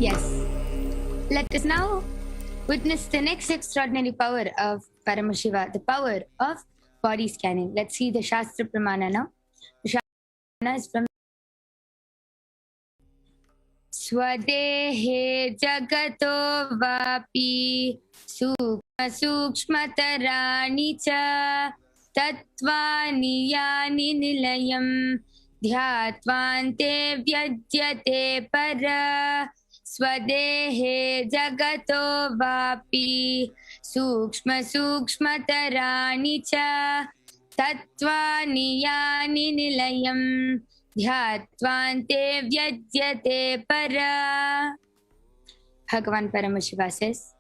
Yes. Let us now witness the next extraordinary power of Paramashiva, the power of body scanning. Let's see the Shastra Pramana now. The Shastra Pramana is from Swadehe Jagato Vapi Sukshmatarani Cha Tatvani Yani Nilayam Dhyatvante Vyadyate Para Swadehe Jagato Vapi Sukshmatarani Cha Tatvani Yani Nilayam Dhyatvante Vyadyate Para. Bhagavan Paramashiva says,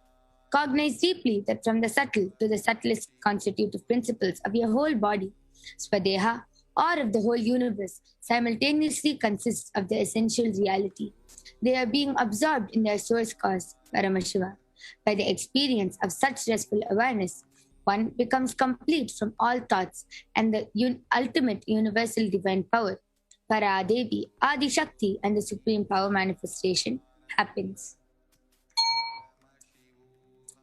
cognize deeply that from the subtle to the subtlest constitutive principles of your whole body, Swadeha, or of the whole universe, simultaneously consists of the essential reality. They are being absorbed in their source cause, Paramashiva. By the experience of such restful awareness, one becomes complete from all thoughts, and the ultimate universal divine power, Paradevi, Adi Shakti, and the supreme power manifestation happens.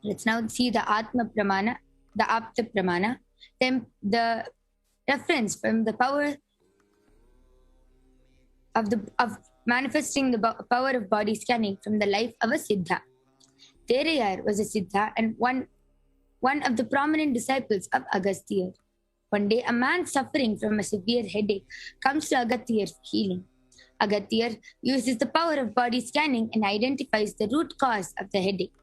Let's now see the Atma Pramana, the Apta Pramana, then the reference from the power of manifesting the power of body scanning from the life of a Siddha. Terayar was a Siddha and one of the prominent disciples of Agastya. One day, a man suffering from a severe headache comes to Agastya for healing. Agastya uses the power of body scanning and identifies the root cause of the headache.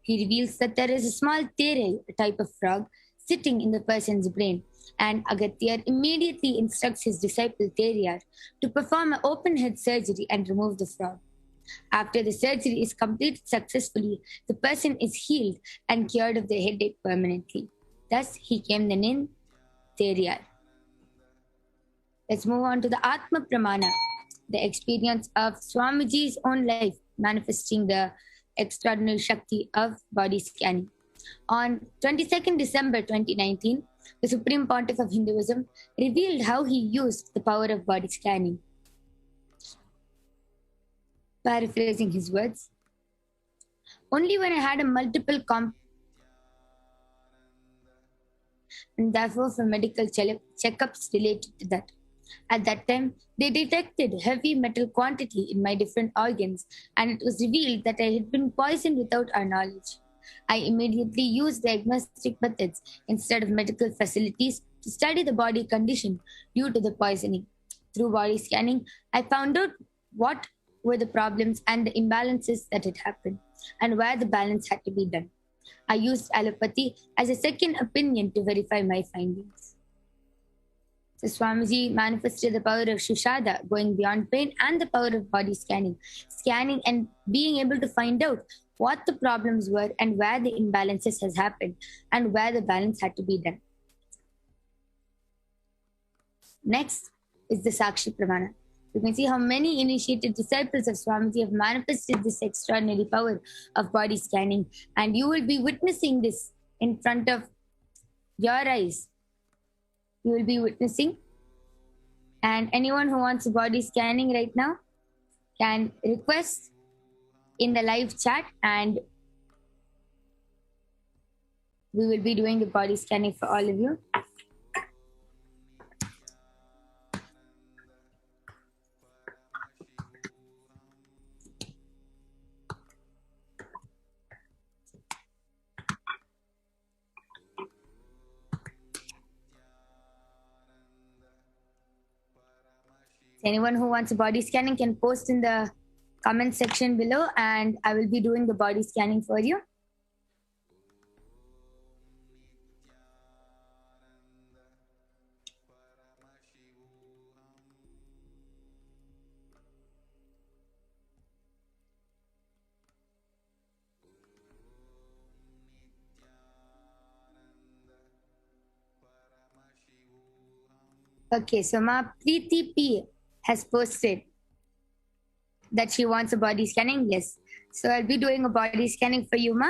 He reveals that there is a small terai, a type of frog, sitting in the person's brain, and Agastya immediately instructs his disciple Terayar to perform an open head surgery and remove the frog. After the surgery is completed successfully, the person is healed and cured of the headache permanently. Thus, he came the name Terayar. Let's move on to the Atma Pramana, the experience of Swamiji's own life manifesting the extraordinary Shakti of body scanning. On 22nd December 2019, the Supreme Pontiff of Hinduism revealed how he used the power of body scanning. Paraphrasing his words, only when I had a multiple and therefore for medical checkups related to that. At that time, they detected heavy metal quantity in my different organs, and it was revealed that I had been poisoned without our knowledge. I immediately used diagnostic methods instead of medical facilities to study the body condition due to the poisoning. Through body scanning, I found out what were the problems and the imbalances that had happened, and where the balance had to be done. I used allopathy as a second opinion to verify my findings. So Swamiji manifested the power of Shushada, going beyond pain, and the power of body scanning and being able to find out what the problems were and where the imbalances has happened and where the balance had to be done. Next is the Sakshi Pramana. You can see how many initiated disciples of Swamiji have manifested this extraordinary power of body scanning, and you will be witnessing this in front of your eyes. You will be witnessing, and anyone who wants body scanning right now can request in the live chat, and we will be doing the body scanning for all of you. Anyone who wants a body scanning can post in the comment section below, and I will be doing the body scanning for you. Okay, so Ma Preeti P has posted that she wants a body scanning. Yes. So I'll be doing a body scanning for you, Ma.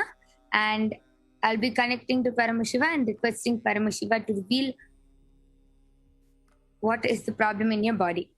And I'll be connecting to Paramashiva and requesting Paramashiva to reveal what is the problem in your body.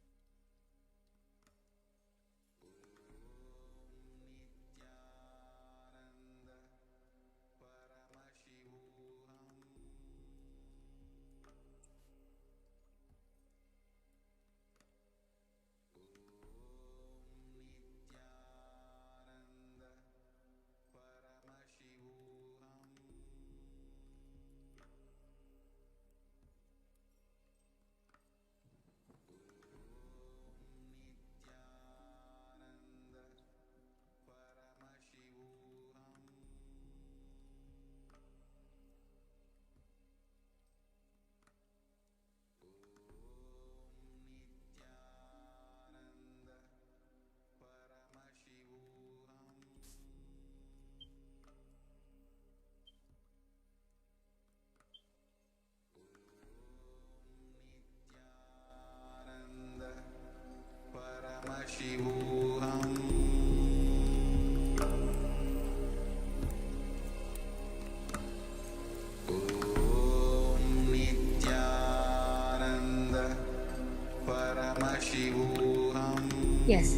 Yes.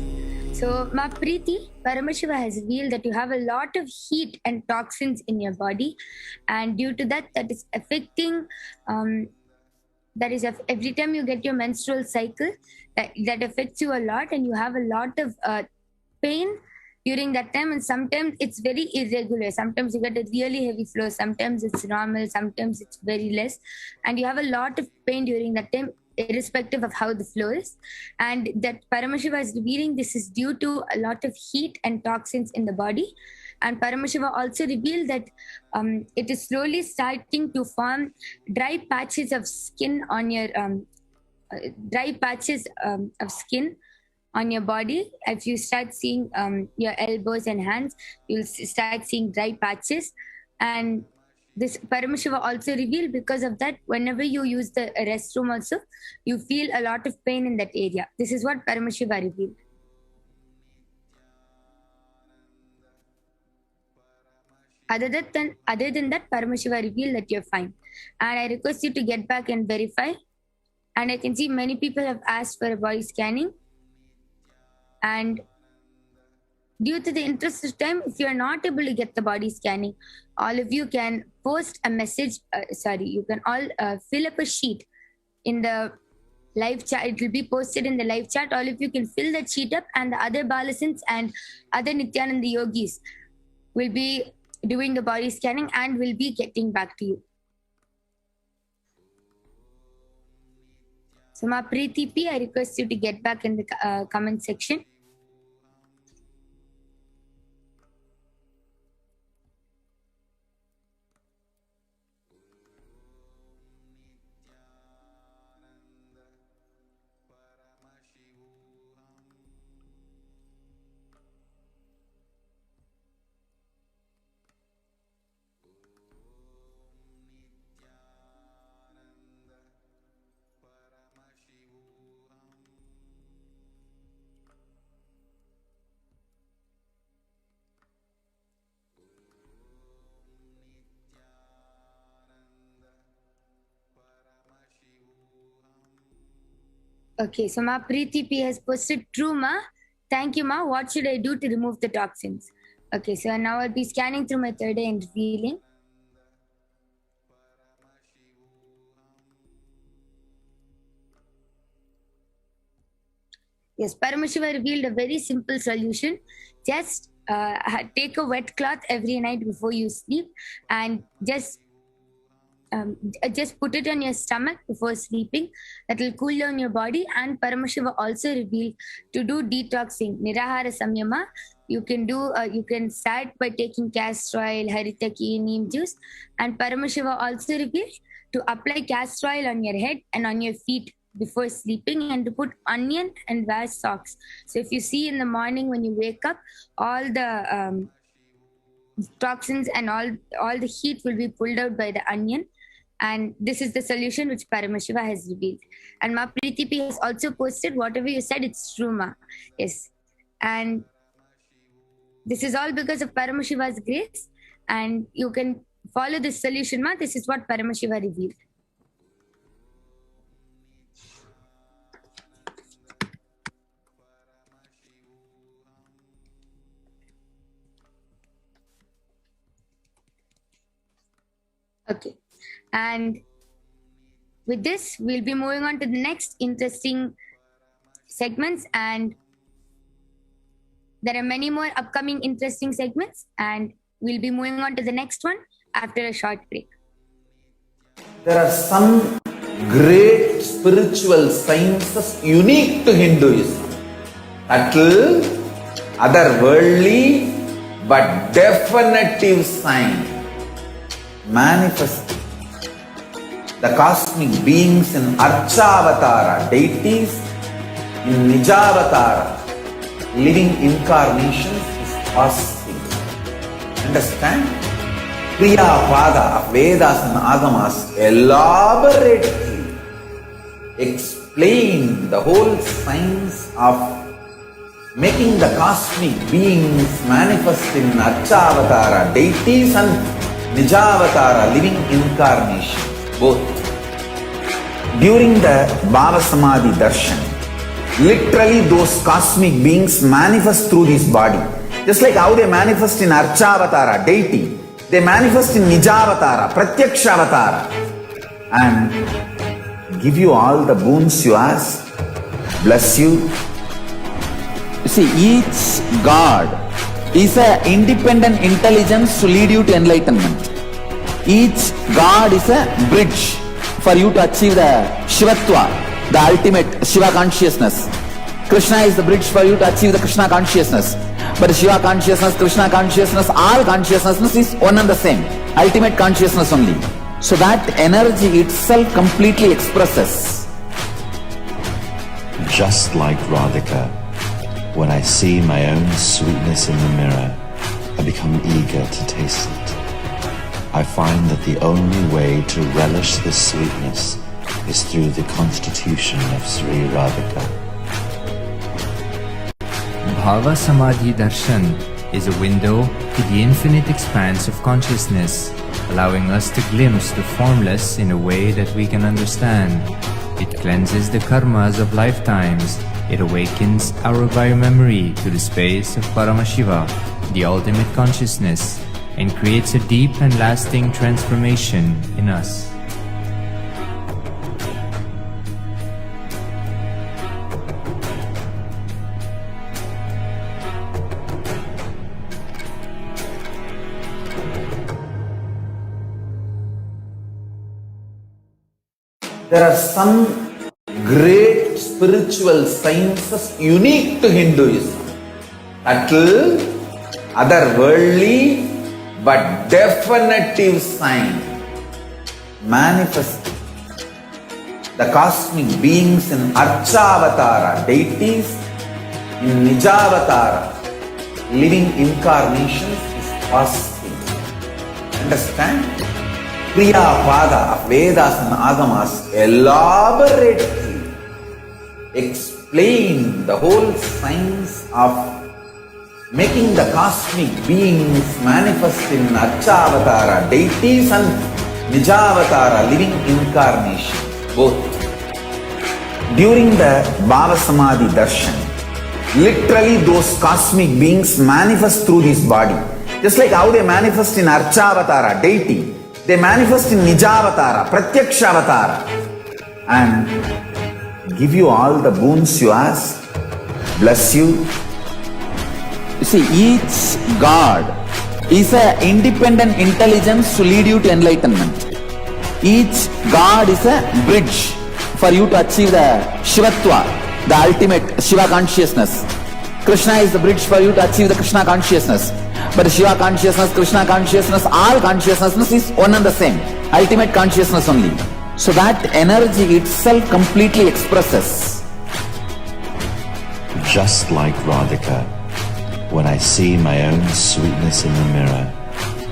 So, Ma Preeti, Paramashiva has revealed that you have a lot of heat and toxins in your body, and due to that, that is affecting. That is, every time you get your menstrual cycle, that affects you a lot, and you have a lot of pain during that time. And sometimes it's very irregular. Sometimes you get a really heavy flow, sometimes it's normal, sometimes it's very less, and you have a lot of pain during that time, irrespective of how the flow is. And that Paramashiva is revealing this is due to a lot of heat and toxins in the body. And Paramashiva also revealed that it is slowly starting to form dry patches of skin on your dry patches of skin on your body. If you start seeing your elbows and hands, you'll start seeing dry patches. And this Paramashiva also revealed because of that, whenever you use the restroom also, you feel a lot of pain in that area. This is what Paramashiva revealed. Other than that, Paramashiva revealed that you're fine. And I request you to get back and verify. And I can see many people have asked for a body scanning. And due to the interest of time, if you're not able to get the body scanning, all of you can post a message. You can all fill up a sheet in the live chat. It will be posted in the live chat. All of you can fill that sheet up, and the other Balasins and other Nithyananda yogis will be doing the body scanning and will be getting back to you. So, Ma Preeti P, I request you to get back in the comment section. Okay, so Ma Preeti P has posted, true Ma. Thank you, Ma. What should I do to remove the toxins? Okay, so now I'll be scanning through my third eye and revealing. Yes, Paramashiva revealed a very simple solution. Just take a wet cloth every night before you sleep and just put it on your stomach before sleeping. That will cool down your body. And Paramashiva also revealed to do detoxing, Nirahara Samyama. You can start by taking castor oil, haritaki, neem juice. And Paramashiva also revealed to apply castor oil on your head and on your feet before sleeping, and to put onion and wear socks. So if you see in the morning when you wake up, all the toxins and all the heat will be pulled out by the onion. And this is the solution which Paramashiva has revealed. And Ma Preeti P has also posted, whatever you said, it's true, Ma. Yes. And this is all because of Paramashiva's grace. And you can follow this solution, Ma. This is what Paramashiva revealed. Okay. And with this, we'll be moving on to the next interesting segments. And there are many more upcoming interesting segments. And we'll be moving on to the next one after a short break. There are some great spiritual sciences unique to Hinduism. Subtle, otherworldly, but definitive sign. Manifesting the cosmic beings in Archavatara, deities in Nijavatara, living incarnations is possible. Understand? Priya Pada of Vedas and Agamas elaborately explain the whole science of making the cosmic beings manifest in Archavatara, deities and Nijavatara, living incarnations, both. During the Bhava Samadhi Darshan, Literally, those cosmic beings manifest through this body. Just like how they manifest in Archavatara, deity, they manifest in Nijavatara, Pratyakshavatara, and give you all the boons you ask, bless you. You see, each God is an independent intelligence to lead you to enlightenment. Each God is a bridge for you to achieve the Shivatva, the ultimate Shiva consciousness. Krishna is the bridge for you to achieve the Krishna consciousness. But Shiva consciousness, Krishna consciousness, all consciousness is one and the same. Ultimate consciousness only. So that energy itself completely expresses. Just like Radhika, when I see my own sweetness in the mirror, I become eager to taste it. I find that the only way to relish this sweetness is through the constitution of Sri Radhika. Bhava Samadhi Darshan is a window to the infinite expanse of consciousness, allowing us to glimpse the formless in a way that we can understand. It cleanses the karmas of lifetimes. It awakens our biomemory to the space of Paramashiva, the ultimate consciousness, and creates a deep and lasting transformation in us. There are some great spiritual sciences unique to Hinduism. Subtle, otherworldly, but definitive sign. Manifest the cosmic beings in Archavatara, deities, in Nijavatara, living incarnations is possible. Understand? Kriya Pada of Vedas and Agamas elaborately explain the whole science of making the cosmic beings manifest in Archavatara, deities, and Nijavatara, living incarnations, both. During the Bhava Samadhi Darshan, literally those cosmic beings manifest through this body. Just like how they manifest in Archavatara, deity, they manifest in Nijavatara, Pratyakshavatara, and give you all the boons you ask, bless you. You see, each God is an independent intelligence to lead you to enlightenment. Each God is a bridge for you to achieve the Shivatva, the ultimate Shiva consciousness. Krishna is the bridge for you to achieve the Krishna consciousness. But Shiva consciousness, Krishna consciousness, all consciousness is one and the same. Ultimate consciousness only. So that energy itself completely expresses. Just like Radhika, when I see my own sweetness in the mirror,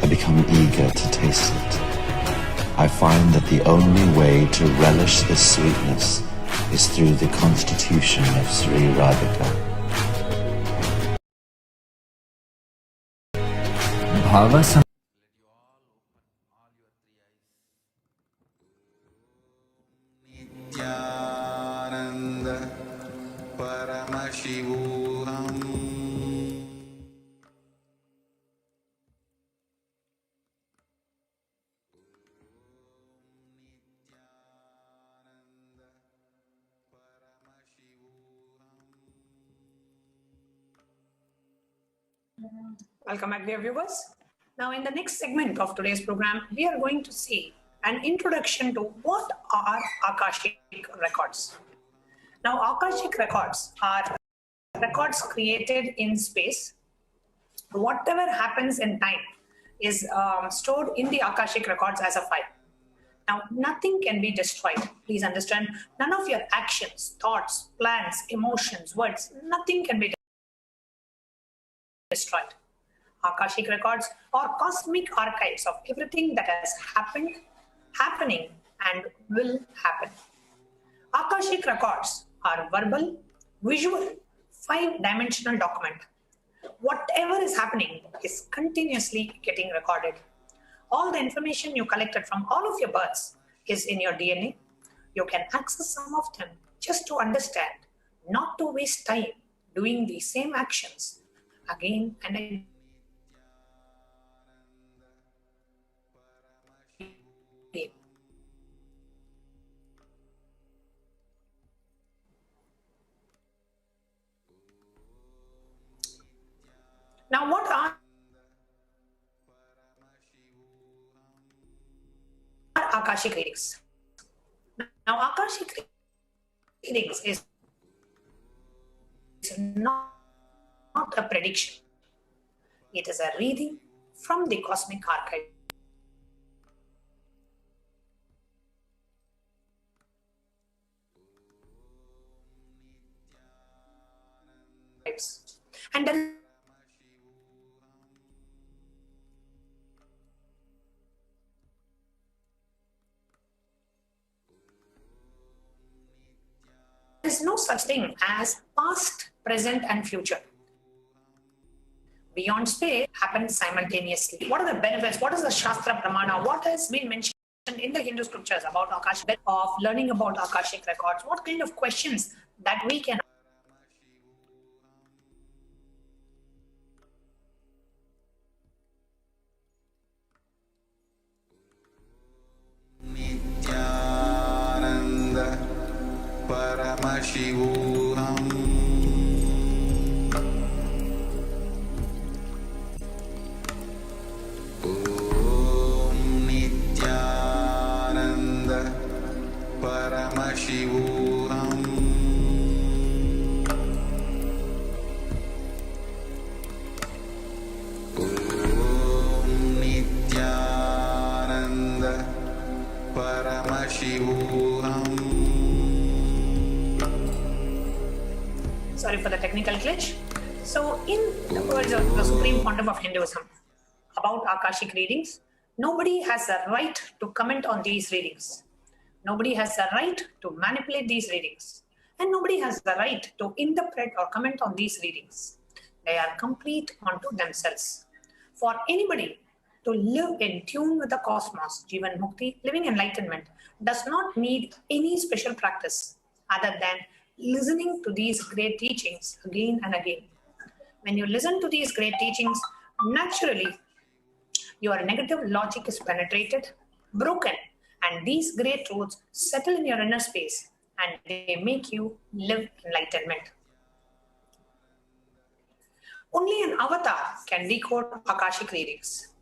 I become eager to taste it. I find that the only way to relish this sweetness is through the constitution of Sri Radhika. Bhava Samadhi Nithyananda Paramashivoham. Welcome back, dear viewers. Now, in the next segment of today's program, we are going to see an introduction to what are Akashic records. Now, Akashic records are records created in space. Whatever happens in time is stored in the Akashic records as a file. Now, nothing can be destroyed. Please understand, none of your actions, thoughts, plans, emotions, words, nothing can be destroyed. Akashic records are cosmic archives of everything that has happened, happening, and will happen. Akashic records are verbal, visual, 5-dimensional document. Whatever is happening is continuously getting recorded. All the information you collected from all of your births is in your DNA. You can access some of them just to understand not to waste time doing the same actions again and again. Now, what are Akashic readings? Now, Akashic readings is not a prediction. It is a reading from the cosmic archives. And there is no such thing as past, present, and future. Beyond space happens simultaneously. What are the benefits? What is the Shastra Pramana? What has been mentioned in the Hindu scriptures about Akasha, of learning about Akashic records? What kind of questions that we can Nithyananda Paramashivoham Om Nithyananda Paramashivoham Om Nithyananda Paramashivoham. Sorry for the technical glitch. So, in the words of the Supreme Pontiff of Hinduism about Akashic readings, nobody has the right to comment on these readings. Nobody has the right to manipulate these readings. And nobody has the right to interpret or comment on these readings. They are complete unto themselves. For anybody to live in tune with the cosmos, Jivan Mukti, living enlightenment, does not need any special practice other than listening to these great teachings again and again. When you listen to these great teachings, naturally, your negative logic is penetrated, broken, and these great truths settle in your inner space and they make you live enlightenment. Only an avatar can decode Akashic readings.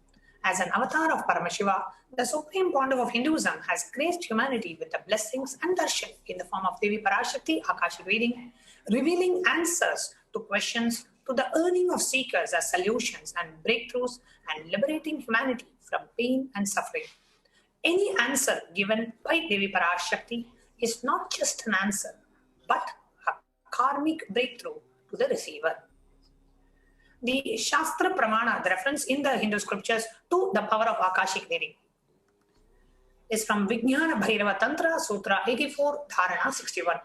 As an avatar of Paramashiva, the Supreme Pontiff of Hinduism has graced humanity with the blessings and darshan in the form of Devi Parashakti Akashic reading, revealing answers to questions to the earning of seekers as solutions and breakthroughs and liberating humanity from pain and suffering. Any answer given by Devi Parashakti is not just an answer, but a karmic breakthrough to the receiver. The Shastra Pramana, the reference in the Hindu scriptures to the power of Akashic reading, is from Vijnana Bhairava Tantra, Sutra 84, Dharana 61.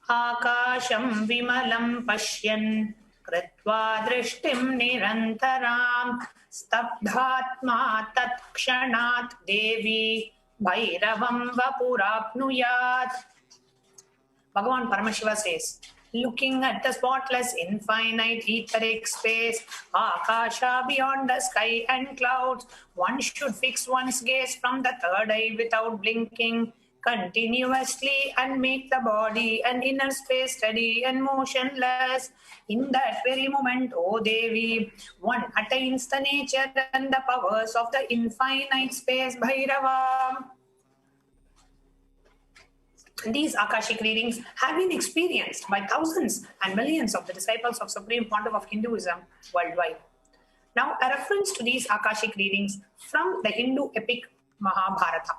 Akasham vimalam pashyan kritva drishtim nirantaram stabdhatma tat kshanat devi bhairavam vapurapnuyat. Bhagavan Paramashiva says, looking at the spotless infinite etheric space, Akasha beyond the sky and clouds, one should fix one's gaze from the third eye without blinking continuously and make the body and inner space steady and motionless. In that very moment, O Devi, one attains the nature and the powers of the infinite space Bhairava. These Akashic readings have been experienced by thousands and millions of the disciples of Supreme Pontiff of Hinduism worldwide. Now, a reference to these Akashic readings from the Hindu epic Mahabharata.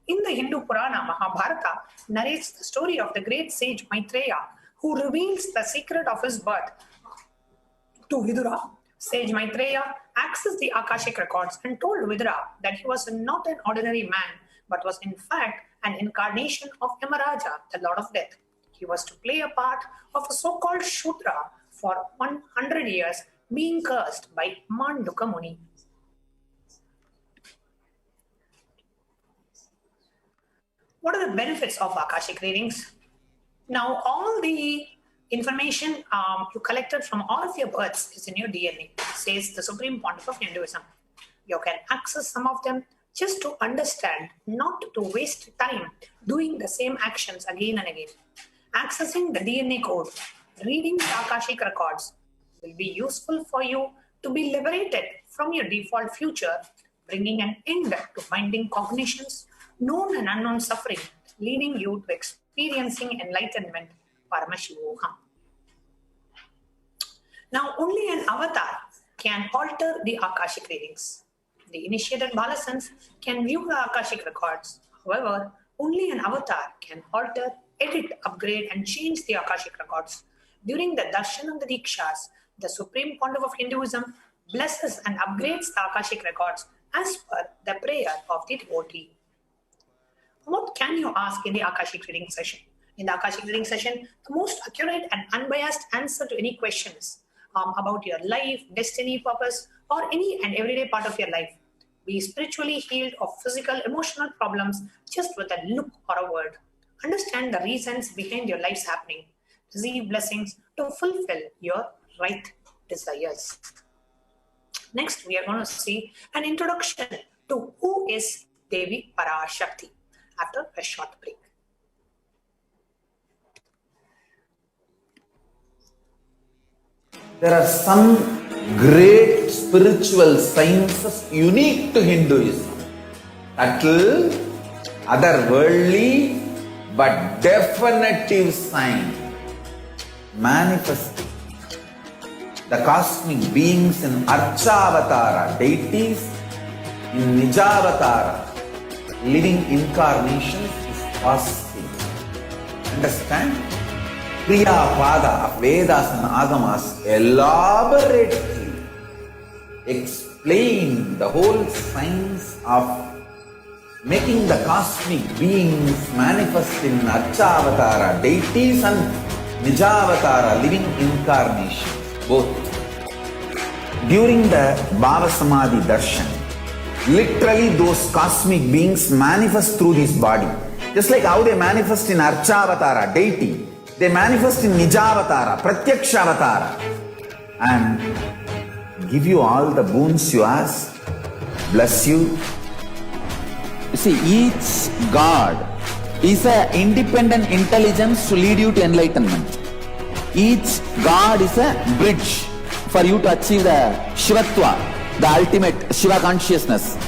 In the Hindu Purana, Mahabharata narrates the story of the great sage Maitreya, who reveals the secret of his birth to Vidura. Sage Maitreya accessed the Akashic records and told Vidura that he was not an ordinary man, but was in fact an incarnation of Yamaraja, the Lord of Death. He was to play a part of a so-called Shudra for 100 years, being cursed by Manduka Muni. What are the benefits of Akashic readings? Now, all the Information you collected from all of your births is in your DNA, says the Supreme Pontiff of Hinduism. You can access some of them just to understand, not to waste time doing the same actions again and again. Accessing the DNA code, reading the Akashic records will be useful for you to be liberated from your default future, bringing an end to binding cognitions, known and unknown suffering, leading you to experiencing enlightenment, Paramashivoham. Now, only an avatar can alter the Akashic readings. The initiated Balasans can view the Akashic records. However, only an avatar can alter, edit, upgrade, and change the Akashic records. During the darshan and the dikshas, the Supreme Pontiff of Hinduism blesses and upgrades the Akashic records as per the prayer of the devotee. What can you ask in the Akashic reading session? In the Akashic reading session, the most accurate and unbiased answer to any questions about your life, destiny, purpose, or any and everyday part of your life. Be spiritually healed of physical, emotional problems just with a look or a word. Understand the reasons behind your life's happening. Receive blessings to fulfill your right desires. Next, we are going to see an introduction to who is Devi Parashakti after a short break. There are some great spiritual sciences unique to Hinduism, subtle, otherworldly, but definitive sign, manifesting the cosmic beings in Archavatara, deities in Nijavatara, living incarnations is possible. Understand? Kriya Pada of Vedas and Agamas elaborately explain the whole science of making the cosmic beings manifest in Archavatara, deities and Nijavatara, living incarnations, both. During the Bhava Samadhi Darshan, literally those cosmic beings manifest through this body. Just like how they manifest in Archavatara, deity, they manifest in Nijavatara, Pratyakshavatara, and give you all the boons you ask, bless you. You see, each God is an independent intelligence to lead you to enlightenment. Each God is a bridge for you to achieve the Shivatva, the ultimate Shiva consciousness.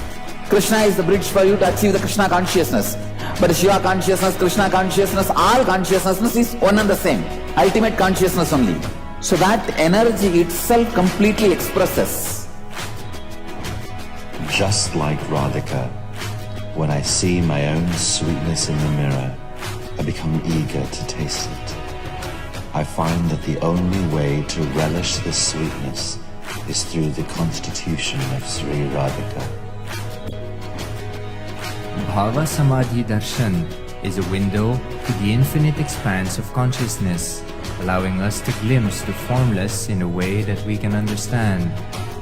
Krishna is the bridge for you to achieve the Krishna consciousness. But Shiva consciousness, Krishna consciousness, all consciousness is one and the same. Ultimate consciousness only. So that energy itself completely expresses. Just like Radhika, when I see my own sweetness in the mirror, I become eager to taste it. I find that the only way to relish this sweetness is through the constitution of Sri Radhika. Bhava Samadhi Darshan is a window to the infinite expanse of consciousness, allowing us to glimpse the formless in a way that we can understand.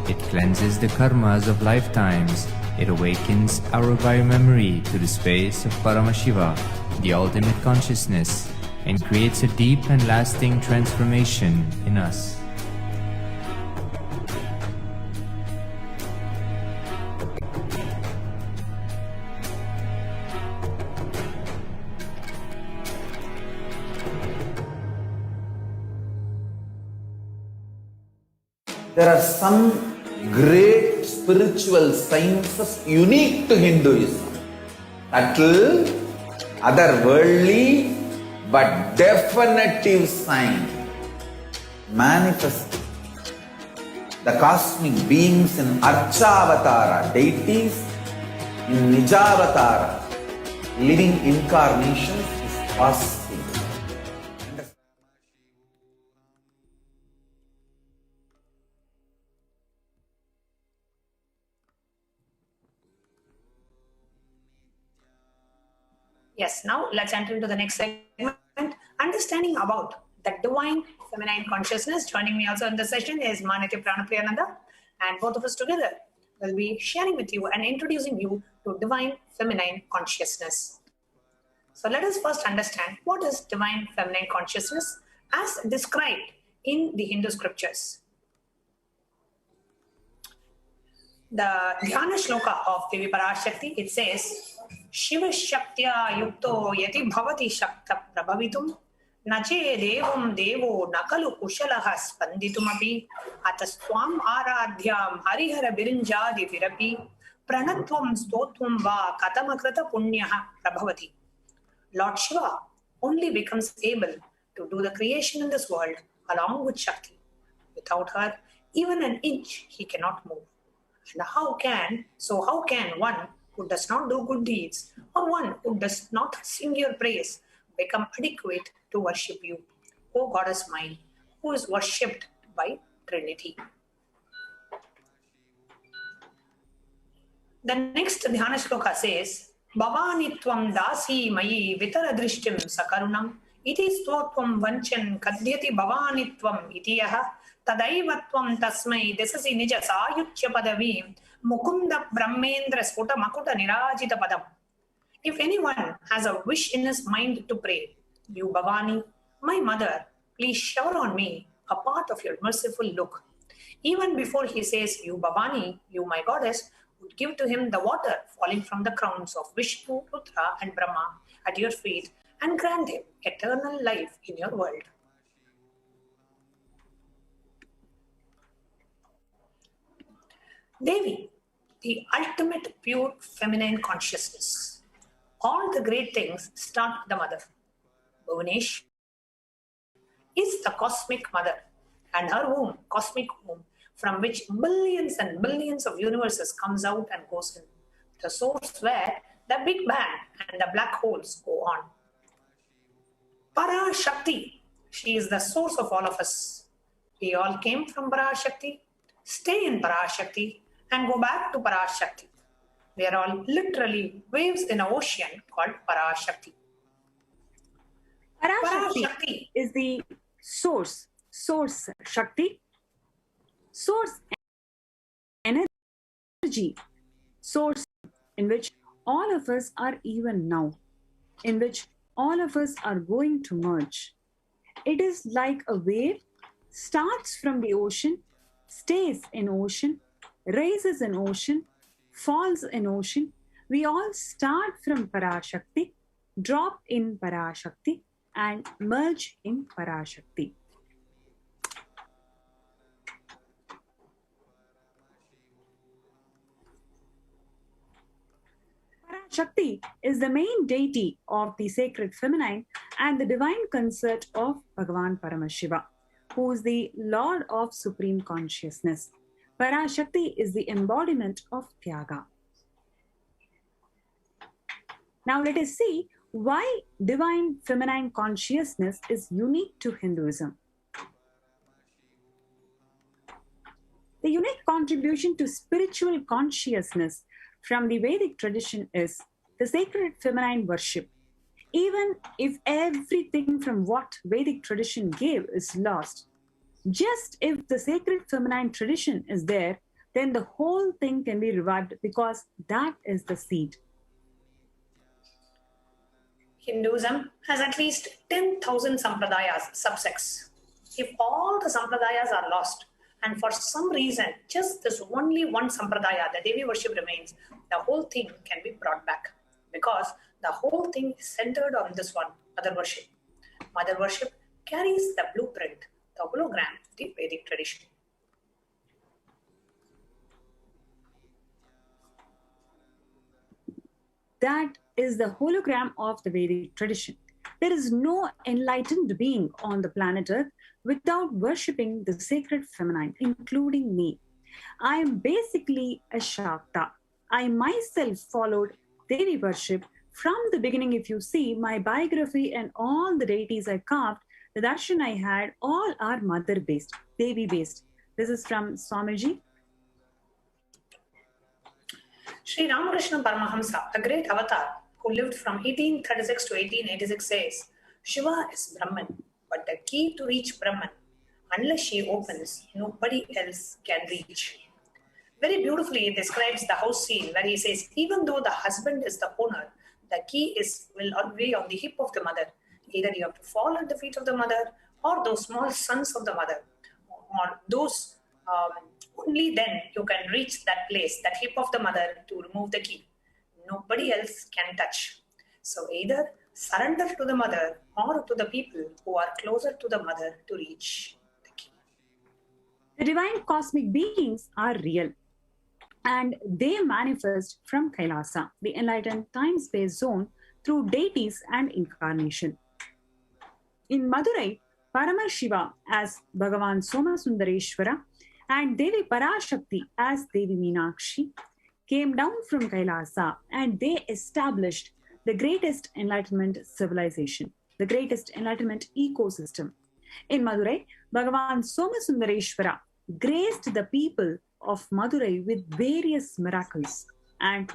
It cleanses the karmas of lifetimes. It awakens our biomemory to the space of Paramashiva, the ultimate consciousness, and creates a deep and lasting transformation in us. There are some great spiritual sciences unique to Hinduism, subtle, otherworldly, but definitive sign, manifesting the cosmic beings in Archavatara, deities in Nijavatara, living incarnations is possible. Yes, now let's enter into the next segment, understanding about the divine feminine consciousness. Joining me also in the session is Manitya Pranapriyananda, and both of us together will be sharing with you and introducing you to divine feminine consciousness. So let us first understand what is divine feminine consciousness as described in the Hindu scriptures. The Dhyana Shloka of Devi Parashakti, it says, Shiva Shaktya Yukto Yati Bhavati Shakta Prabhavitum Nache Devam Devo Nakalu Kushalaha Spanditumapi Ataswam Aradhyam Harihara Birinjadi Virapi Pranatvam Stotvam Va Katamakrata Punyaha Prabhavati. Lord Shiva only becomes able to do the creation in this world along with Shakti. Without her, even an inch he cannot move. And how can one who does not do good deeds or one who does not sing your praise become adequate to worship you, O Goddess mine, who is worshipped by Trinity? The next Dhyana Shloka says, Bhavani tvam dasi mayi vitaradrishtim sakarunam iti stotvam vanchan kadyati bhavani tvam itiyaha tadaivatvam tasmai desasi nija sayuchya padavim mukunda brahmendra sputa makuta nirajita padam. If anyone has a wish in his mind to pray, you Bhavani, my mother, please shower on me a part of your merciful look. Even before he says, you Bhavani, you my goddess, would give to him the water falling from the crowns of Vishnu, Rudra and Brahma at your feet and grant him eternal life in your world. Devi, the ultimate pure feminine consciousness. All the great things start with the mother. Bhuvanesh is the cosmic mother, and her womb, cosmic womb, from which billions and billions of universes comes out and goes in. The source where the Big Bang and the black holes go on. Parashakti, she is the source of all of us. We all came from Parashakti, stay in Parashakti, and go back to Parashakti. We are all literally waves in an ocean called Parashakti. Parashakti is the source Shakti, source energy, source in which all of us are even now, in which all of us are going to merge. It is like a wave, starts from the ocean, stays in ocean, rises in ocean, falls in ocean. We all start from Parashakti, drop in Parashakti, and merge in Parashakti. Parashakti is the main deity of the sacred feminine and the divine consort of Bhagavan Paramashiva, who is the Lord of Supreme Consciousness. Parashakti is the embodiment of Tyaga. Now let us see why divine feminine consciousness is unique to Hinduism. The unique contribution to spiritual consciousness from the Vedic tradition is the sacred feminine worship. Even if everything from what Vedic tradition gave is lost, just if the sacred feminine tradition is there, then the whole thing can be revived because that is the seed. Hinduism has at least 10,000 sampradayas, subsects. If all the sampradayas are lost, and for some reason, just this only one sampradaya, the Devi worship remains, the whole thing can be brought back. Because the whole thing is centered on this one, mother worship. Mother worship carries the blueprint, the hologram of the Vedic tradition. That is the hologram of the Vedic tradition. There is no enlightened being on the planet Earth without worshipping the sacred feminine, including me. I am basically a Shakta. I myself followed Devi worship from the beginning. If you see my biography and all the deities I carved, the darshan I had, all are mother-based, Devi-based. This is from Swamiji. Sri Ramakrishna Paramahamsa, a great avatar who lived from 1836 to 1886, says, Shiva is Brahman, but the key to reach Brahman, unless she opens, nobody else can reach. Very beautifully, it describes the house scene where he says, even though the husband is the owner, the key will be on the hip of the mother. Either you have to fall at the feet of the mother or those small sons of the mother, or those only then you can reach that place, that hip of the mother, to remove the key. Nobody else can touch. So either surrender to the mother or to the people who are closer to the mother to reach the key. The divine cosmic beings are real and they manifest from Kailasa, the enlightened time-space zone, through deities and incarnation. In Madurai, Paramashiva as Bhagavan Somasundareshwara and Devi Parashakti as Devi Meenakshi came down from Kailasa and they established the greatest enlightenment civilization, the greatest enlightenment ecosystem. In Madurai, Bhagavan Somasundareshwara graced the people of Madurai with various miracles, and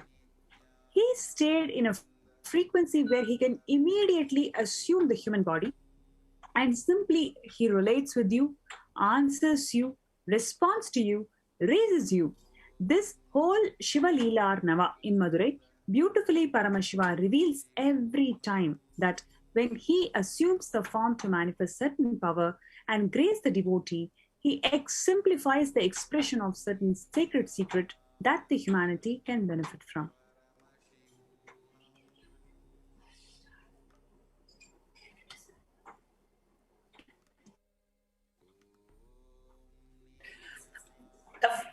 he stayed in a frequency where he can immediately assume the human body and simply he relates with you, answers you, responds to you, raises you. This whole Shiva Leela Arnava in Madurai, beautifully Paramashiva reveals every time that when he assumes the form to manifest certain power and grace the devotee, he exemplifies the expression of certain sacred secret that the humanity can benefit from.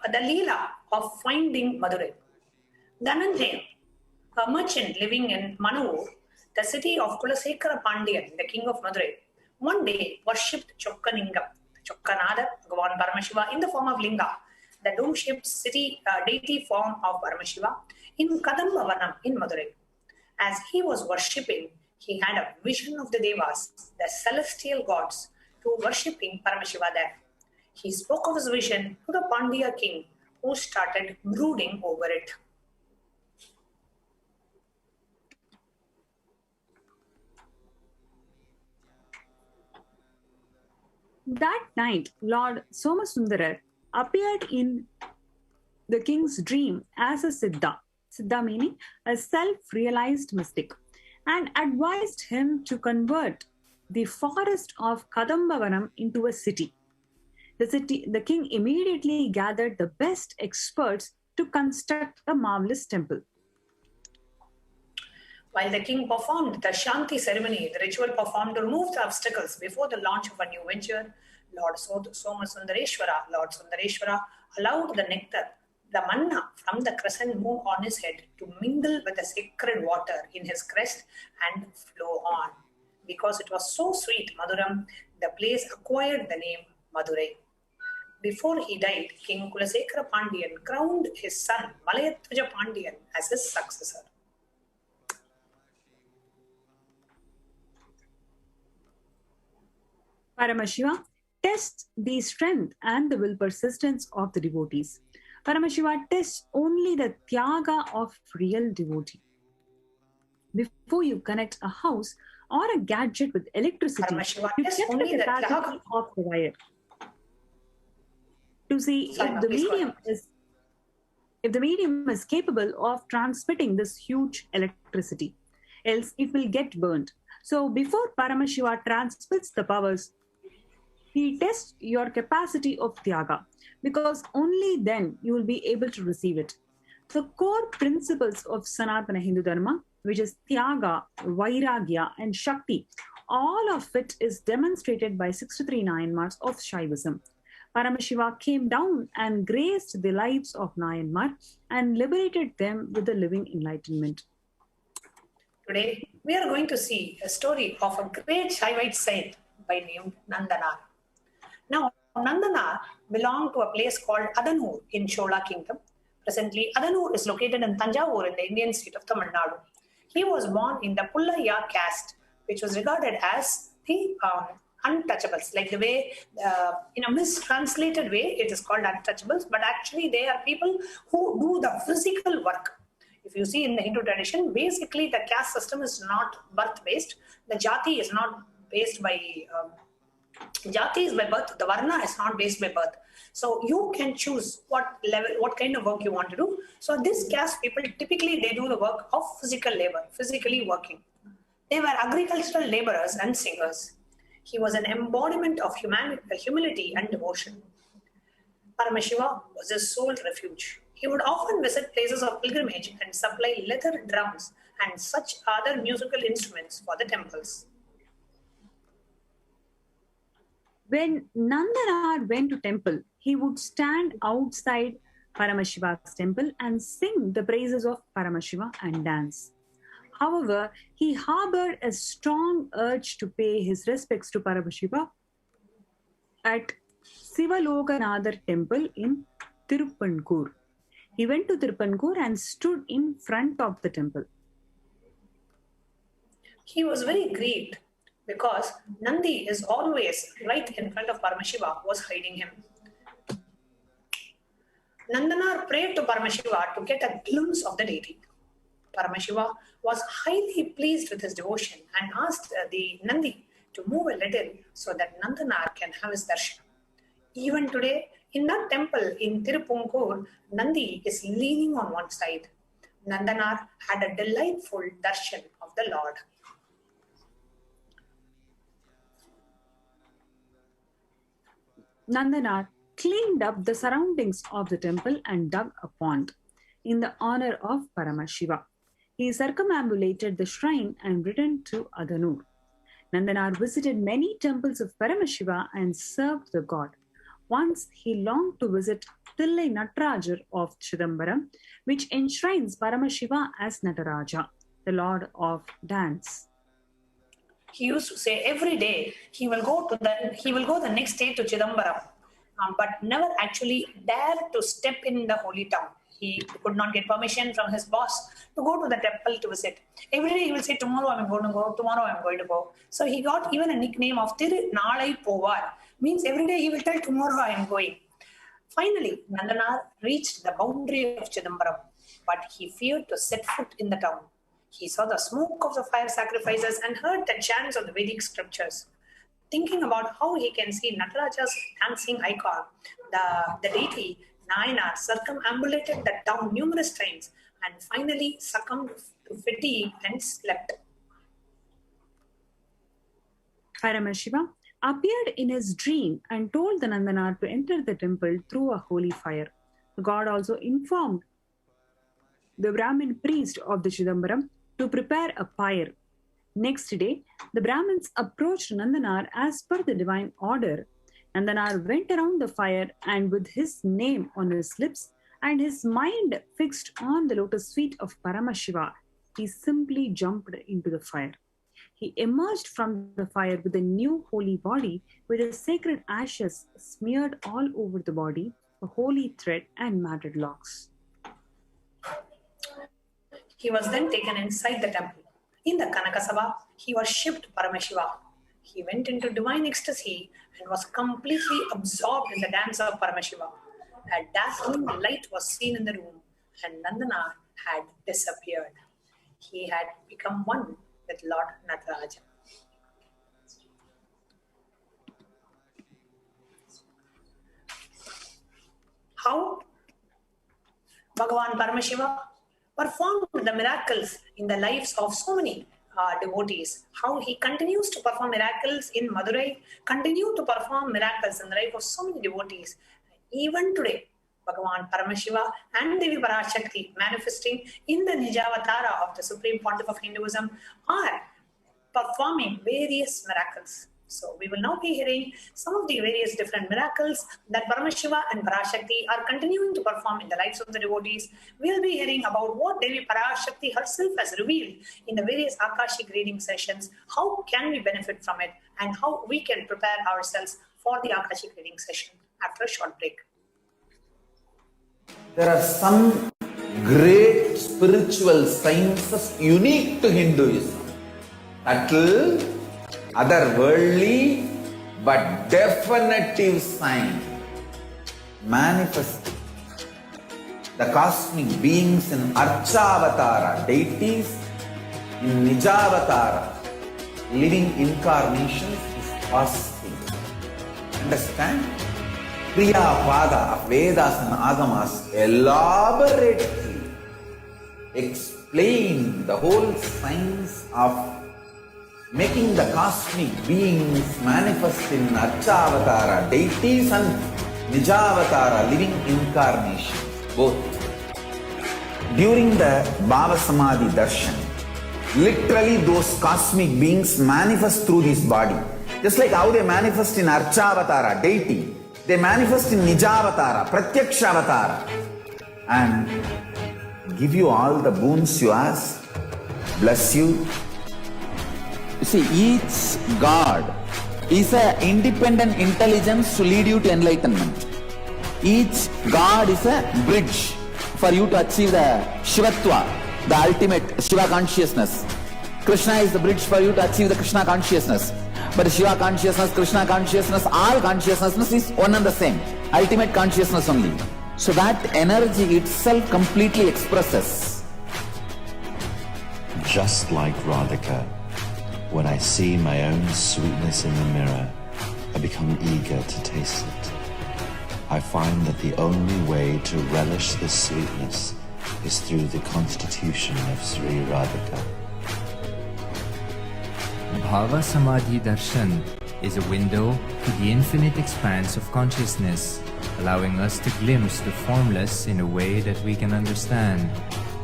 The Leela of finding Madurai. Dhananjaya, a merchant living in Manur, the city of Kulasekara Pandian, the king of Madurai, one day worshipped Chokkaningam, Chokkanada, Bhagavan Paramashiva, in the form of Linga, the dome-shaped city deity form of Paramashiva, in Kadambavanam in Madurai. As he was worshipping, he had a vision of the Devas, the celestial gods, to worshipping Paramashiva there. He spoke of his vision to the Pandya king, who started brooding over it. That night, Lord Somasundarar appeared in the king's dream as a Siddha, Siddha meaning a self-realized mystic, and advised him to convert the forest of Kadambavanam into a city. The king immediately gathered the best experts to construct a marvelous temple. While the king performed the Shanti ceremony, the ritual performed to remove the obstacles before the launch of a new venture, Lord Somasundareshwara, Lord Sundareshwara, allowed the nectar, the manna from the crescent moon on his head, to mingle with the sacred water in his crest and flow on. Because it was so sweet, Maduram, the place acquired the name Madurai. Before he died, King Kulasekara Pandian crowned his son Malayatwaja Pandian as his successor. Paramashiva tests the strength and the will persistence of the devotees. Paramashiva tests only the tyaga of real devotee. Before you connect a house or a gadget with electricity, you test the capacity of the wire to see if the medium is capable of transmitting this huge electricity, else it will get burnt. So before Paramashiva transmits the powers, he tests your capacity of tyaga, because only then you will be able to receive it. The core principles of Sanatana Hindu Dharma, which is tyaga, vairagya, and shakti, all of it is demonstrated by 63 Nayanmars of Shaivism. Paramashiva came down and graced the lives of Nayanmar and liberated them with the living enlightenment. Today, we are going to see a story of a great Shaivite saint by name Nandanar. Now, Nandanar belonged to a place called Adanur in Chola Kingdom. Presently, Adanur is located in Tanjavur in the Indian state of Tamil Nadu. He was born in the Pullayya caste, which was regarded as the untouchables, like the way, in a mistranslated way, it is called untouchables, but actually they are people who do the physical work. If you see in the Hindu tradition, basically the caste system is not birth-based. The jati is not based by, jati is by birth, the varna is not based by birth. So you can choose what level, what kind of work you want to do. So this caste people, typically they do the work of physical labor, physically working. They were agricultural laborers and singers. He was an embodiment of humility and devotion. Paramashiva was his sole refuge. He would often visit places of pilgrimage and supply leather drums and such other musical instruments for the temples. When Nandanar went to temple, he would stand outside Paramashiva's temple and sing the praises of Paramashiva and dance. However, he harbored a strong urge to pay his respects to Paramashiva at Sivaloganadhar temple in Tiruppankur. He went to Tiruppankur and stood in front of the temple. He was very grieved because Nandi is always right in front of Paramashiva, was hiding him. Nandanar prayed to Paramashiva to get a glimpse of the deity. Paramashiva was highly pleased with his devotion and asked the Nandi to move a little so that Nandanar can have his darshan. Even today, in that temple in Tiruppankur, Nandi is leaning on one side. Nandanar had a delightful darshan of the Lord. Nandanar cleaned up the surroundings of the temple and dug a pond in the honor of Paramashiva. He circumambulated the shrine and returned to Adanur. Nandanar visited many temples of Paramashiva and served the god. Once he longed to visit Thillai Natarajar of Chidambaram, which enshrines Paramashiva as Nataraja, the lord of dance. He used to say every day he will go the next day to Chidambaram, but never actually dared to step in the holy town. He could not get permission from his boss to go to the temple to visit. Every day he will say, tomorrow I'm going to go, tomorrow I'm going to go. So he got even a nickname of Thiru Nalai Povar, means every day he will tell tomorrow I am going. Finally, Nandanar reached the boundary of Chidambaram, but he feared to set foot in the town. He saw the smoke of the fire sacrifices and heard the chants of the Vedic scriptures. Thinking about how he can see Nataraja's dancing icon, the deity Nayanar circumambulated the town numerous times and finally succumbed to fatigue and slept. Paramashiva appeared in his dream and told the Nandanar to enter the temple through a holy fire. The god also informed the Brahmin priest of the Chidambaram to prepare a pyre. Next day, the Brahmins approached Nandanar as per the divine order. Nandanar went around the fire and with his name on his lips and his mind fixed on the lotus feet of Paramashiva, he simply jumped into the fire. He emerged from the fire with a new holy body with the sacred ashes smeared all over the body, a holy thread and matted locks. He was then taken inside the temple. In the Kanakasabha, he worshipped Paramashiva. He went into divine ecstasy and was completely absorbed in the dance of Paramashiva. A dazzling light was seen in the room, and Nandanar had disappeared. He had become one with Lord Nataraja. How Bhagavan Paramashiva performed the miracles in the lives of so many devotees. How he continues to perform miracles in Madurai, continue to perform miracles in the life of so many devotees. Even today, Bhagavan Paramashiva and Devi Parashakti manifesting in the Nijavatara of the Supreme Pontiff of Hinduism are performing various miracles. So we will now be hearing some of the various different miracles that Paramashiva and Parashakti are continuing to perform in the lives of the devotees. We will be hearing about what Devi Parashakti herself has revealed in the various Akashic reading sessions, how can we benefit from it, and how we can prepare ourselves for the Akashic reading session after a short break. There are some great spiritual sciences unique to Hinduism. Subtle, otherworldly, but definitive sign manifesting the cosmic beings in Archavatara, deities in Nijavatara, living incarnations is possible. Understand? Kriya Pada of Vedas and Agamas elaborately explain the whole science of making the cosmic beings manifest in Archavatara deities and Nijavatara living incarnations, both. During the Bhava Samadhi Darshan, literally those cosmic beings manifest through this body. Just like how they manifest in Archavatara deity, they manifest in Nijavatara, Pratyakshavatara, and give you all the boons you ask, bless you. You see, each God is an independent intelligence to lead you to enlightenment. Each God is a bridge for you to achieve the Shivatva, the ultimate Shiva consciousness. Krishna is the bridge for you to achieve the Krishna consciousness. But Shiva consciousness, Krishna consciousness, all consciousness is one and the same. Ultimate consciousness only. So that energy itself completely expresses. Just like Radhika, when I see my own sweetness in the mirror, I become eager to taste it. I find that the only way to relish this sweetness is through the constitution of Sri Radhika. Bhava Samadhi Darshan is a window to the infinite expanse of consciousness, allowing us to glimpse the formless in a way that we can understand.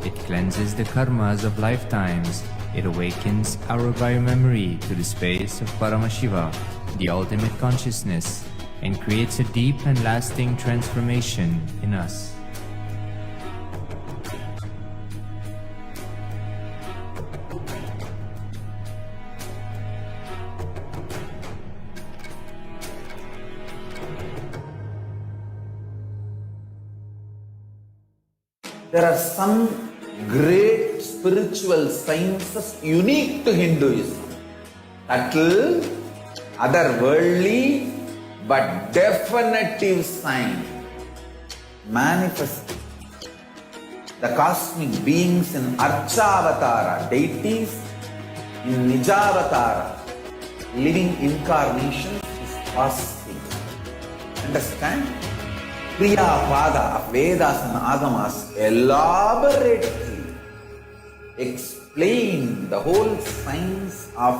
It cleanses the karmas of lifetimes. It awakens our biomemory to the space of Paramashiva, the ultimate consciousness, and creates a deep and lasting transformation in us. There are some great spiritual sciences unique to Hinduism. Subtle, otherworldly, but definitive sign. Manifest the cosmic beings in Archavatara deities, in Nijavatara living incarnations is possible. Understand? Kriya Pada of Vedas and Agamas elaborately explain the whole science of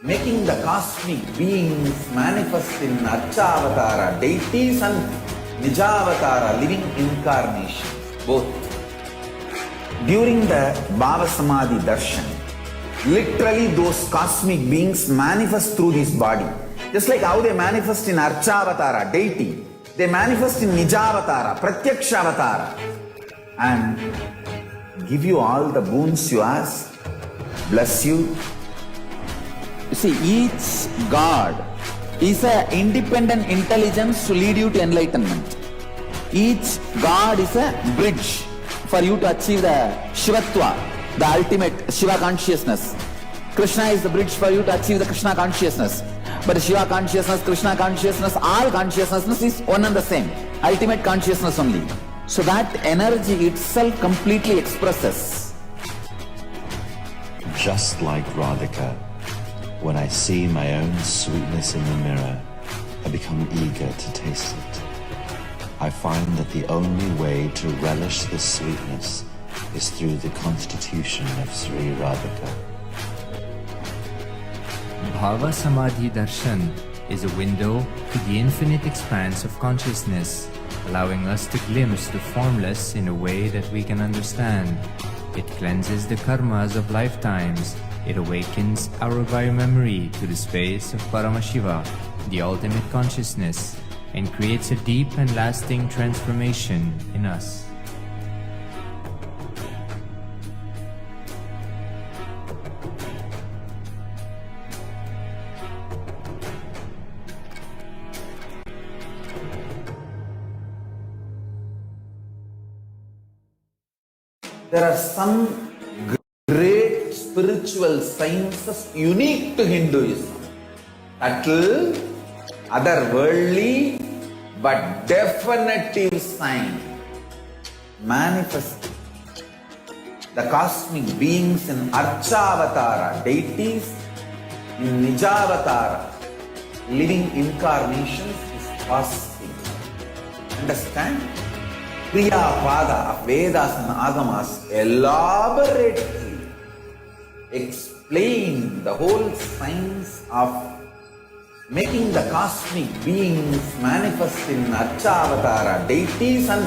making the cosmic beings manifest in Archavatara deities and Nijavatara living incarnations, both. During the Bhava Samadhi Darshan, literally those cosmic beings manifest through this body. Just like how they manifest in Archavatara deity, they manifest in Nijavatara, Pratyakshavatara, and give you all the boons you ask, bless you. You see, each God is an independent intelligence to lead you to enlightenment. Each God is a bridge for you to achieve the Shivatva, the ultimate Shiva consciousness. Krishna is the bridge for you to achieve the Krishna consciousness. But Shiva consciousness, Krishna consciousness, all consciousness is one and the same. Ultimate consciousness only. So that energy itself completely expresses. Just like Radhika, when I see my own sweetness in the mirror, I become eager to taste it. I find that the only way to relish this sweetness is through the constitution of Sri Radhika. Bhava Samadhi Darshan is a window to the infinite expanse of consciousness, allowing us to glimpse the formless in a way that we can understand. It cleanses the karmas of lifetimes. It awakens our biomemory to the space of Paramashiva, the ultimate consciousness, and creates a deep and lasting transformation in us. There are some great spiritual sciences unique to Hinduism. Subtle, otherworldly, but definitive sign. Manifest the cosmic beings in Archavatara deities, in Nijavatara living incarnations is possible. Understand? Kriya Pada of Vedas and Agamas elaborately explain the whole science of making the cosmic beings manifest in Archavatara deities and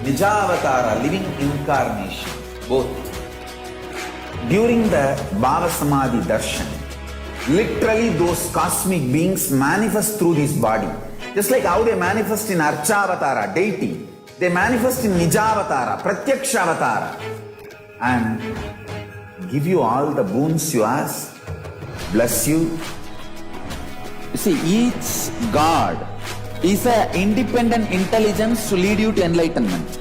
Nijavatara living incarnation, both. During the Bhava Samadhi Darshan, literally those cosmic beings manifest through this body. Just like how they manifest in Archavatara deity, they manifest in Nijavatara, Pratyakshavatara, and give you all the boons you ask, bless you. You see, each God is an independent intelligence to lead you to enlightenment.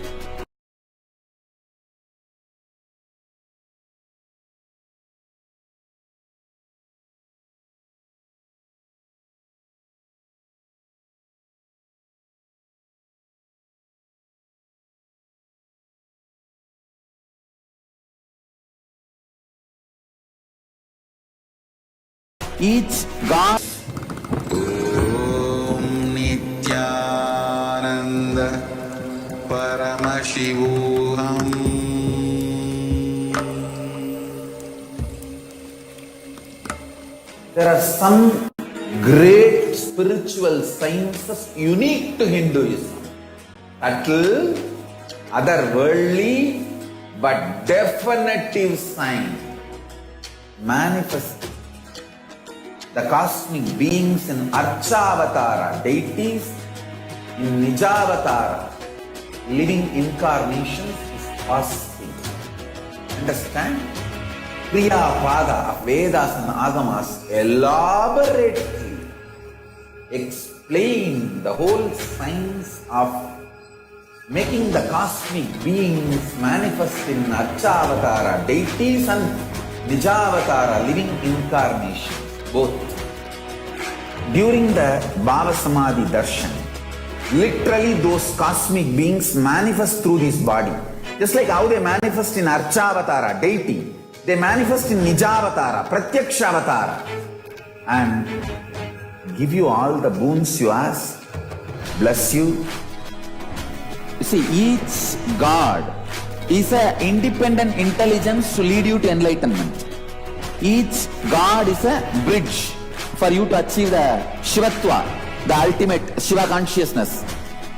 Each God Om Nithyananda Paramashivoham. There are some great spiritual sciences unique to Hinduism. Subtle, otherworldly, but definitive sign. Manifest the cosmic beings in Archavatara deities, in Nijavatara living incarnations is possible. Understand? Priya Pada of Vedas and Agamas elaborately explain the whole science of making the cosmic beings manifest in Archavatara deities and Nijavatara living incarnations, both. During the Bhava Samadhi Darshan, literally those cosmic beings manifest through this body. Just like how they manifest in Archavatara deity, they manifest in Nijavatara, Pratyakshavatara, and give you all the boons you ask, bless you. You see, each God is an independent intelligence to lead you to enlightenment. Each God is a bridge for you to achieve the Shivatva, the ultimate Shiva consciousness.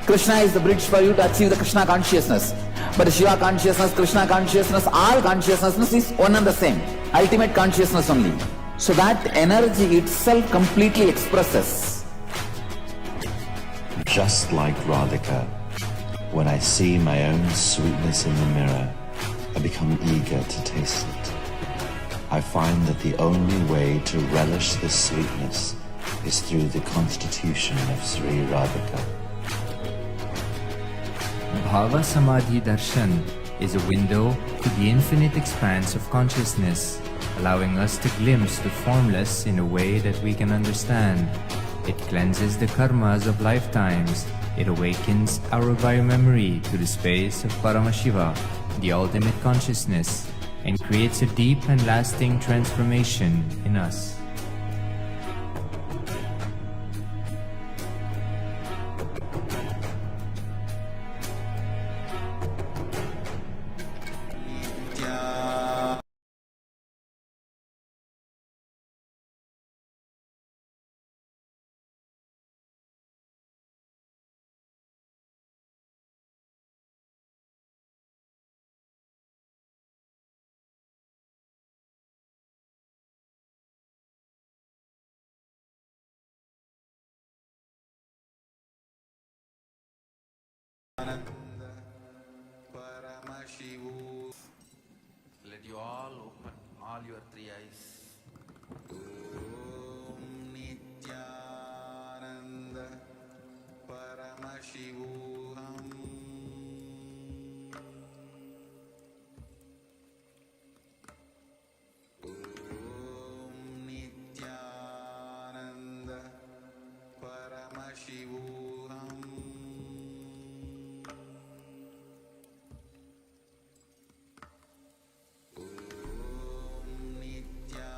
Krishna is the bridge for you to achieve the Krishna consciousness. But Shiva consciousness, Krishna consciousness, all consciousness is one and the same. Ultimate consciousness only. So that energy itself completely expresses. Just like Radhika, when I see my own sweetness in the mirror, I become eager to taste it. I find that the only way to relish this sweetness is through the constitution of Sri Radhika. Bhava Samadhi Darshan is a window to the infinite expanse of consciousness, allowing us to glimpse the formless in a way that we can understand. It cleanses the karmas of lifetimes. It awakens our biomemory to the space of Paramashiva, the ultimate consciousness, and creates a deep and lasting transformation in us. Let you all open all your three eyes. Om Nithyananda Paramashivoham. Om Nithyananda Paramashivoham. Om Nithyananda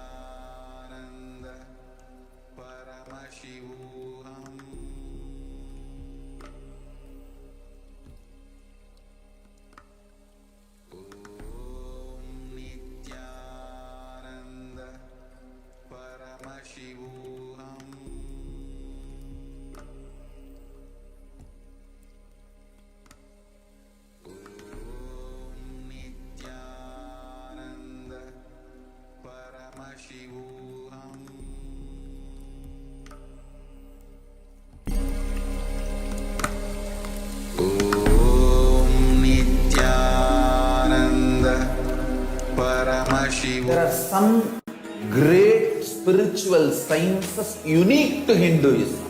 There are some great spiritual sciences unique to Hinduism.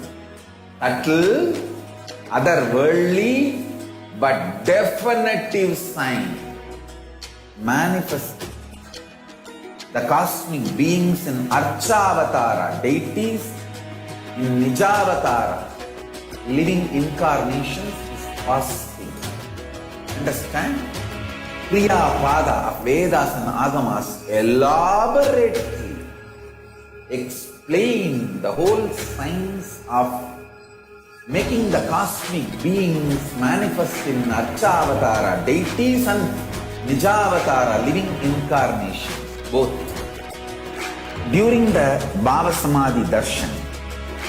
Subtle, otherworldly, but definitive sign. Manifesting the cosmic beings in Archavatara, deities in Nijavatara, living incarnations is possible. Understand? Kriya Pada of Vedas and Agamas elaborately explain the whole science of making the cosmic beings manifest in Archavatara, deities and Nijavatara, living incarnations, both. During the Bhava Samadhi Darshan,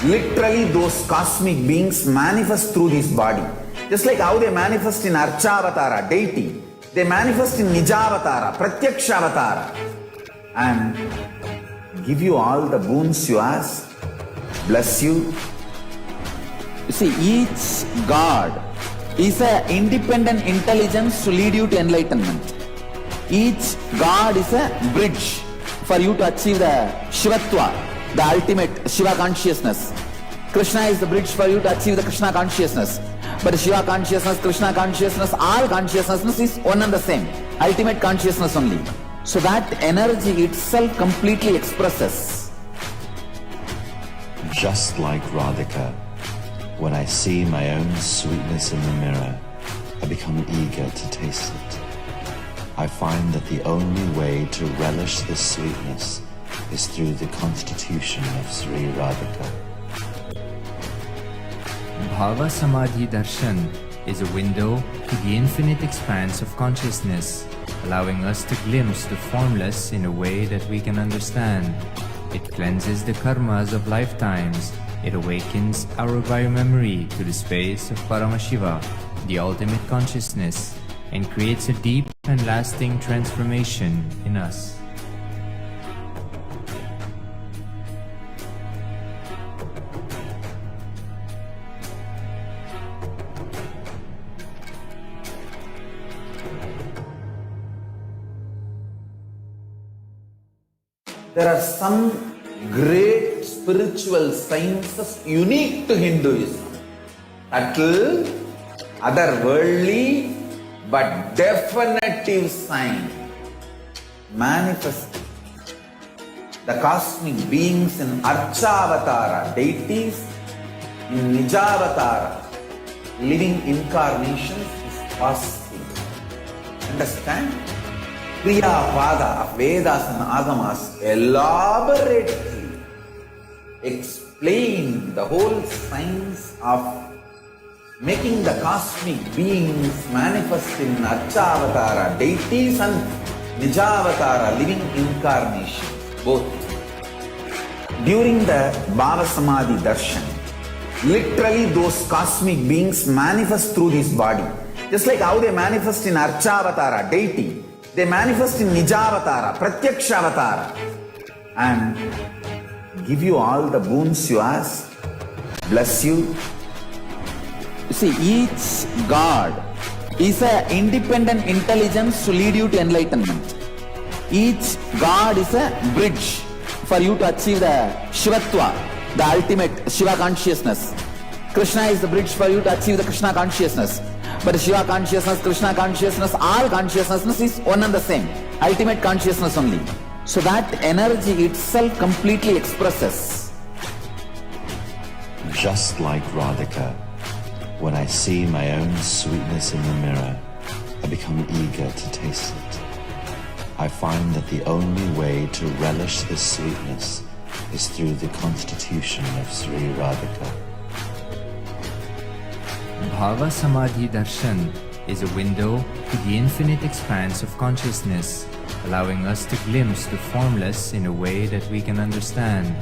literally those cosmic beings manifest through this body. Just like how they manifest in Archavatara, deity, they manifest in Nijavatara, Pratyakshavatara, and give you all the boons you ask, bless you. You see, each God is an independent intelligence to lead you to enlightenment. Each God is a bridge for you to achieve the Shivatva, the ultimate Shiva consciousness. Krishna is the bridge for you to achieve the Krishna consciousness. But Shiva consciousness, Krishna consciousness, all consciousness is one and the same. Ultimate consciousness only. So that energy itself completely expresses. Just like Radhika, when I see my own sweetness in the mirror, I become eager to taste it. I find that the only way to relish this sweetness is through the constitution of Sri Radhika. Bhava Samadhi Darshan is a window to the infinite expanse of consciousness, allowing us to glimpse the formless in a way that we can understand. It cleanses the karmas of lifetimes. It awakens our biomemory to the space of Paramashiva, the ultimate consciousness, and creates a deep and lasting transformation in us. There are some great spiritual sciences unique to Hinduism. Subtle, otherworldly, but definitive sign. Manifesting the cosmic beings in Archavatara, deities in Nijavatara, living incarnations is possible. Understand? Kriya Pada of Vedas and Agamas elaborately explain the whole science of making the cosmic beings manifest in Archavatara, deities and Nijavatara, living incarnations, both. During the Bhava Samadhi Darshan, literally those cosmic beings manifest through this body. Just like how they manifest in Archavatara, deity, they manifest in Nijavatara, Pratyakshavatara, and give you all the boons you ask, bless you. You see, each God is an independent intelligence to lead you to enlightenment. Each God is a bridge for you to achieve the Shivatva, the ultimate Shiva consciousness. Krishna is the bridge for you to achieve the Krishna consciousness. But Shiva consciousness, Krishna consciousness, all consciousness is one and the same. Ultimate consciousness only. So that energy itself completely expresses. Just like Radhika, when I see my own sweetness in the mirror, I become eager to taste it. I find that the only way to relish this sweetness is through the constitution of Sri Radhika. Bhava Samadhi Darshan is a window to the infinite expanse of consciousness, allowing us to glimpse the formless in a way that we can understand.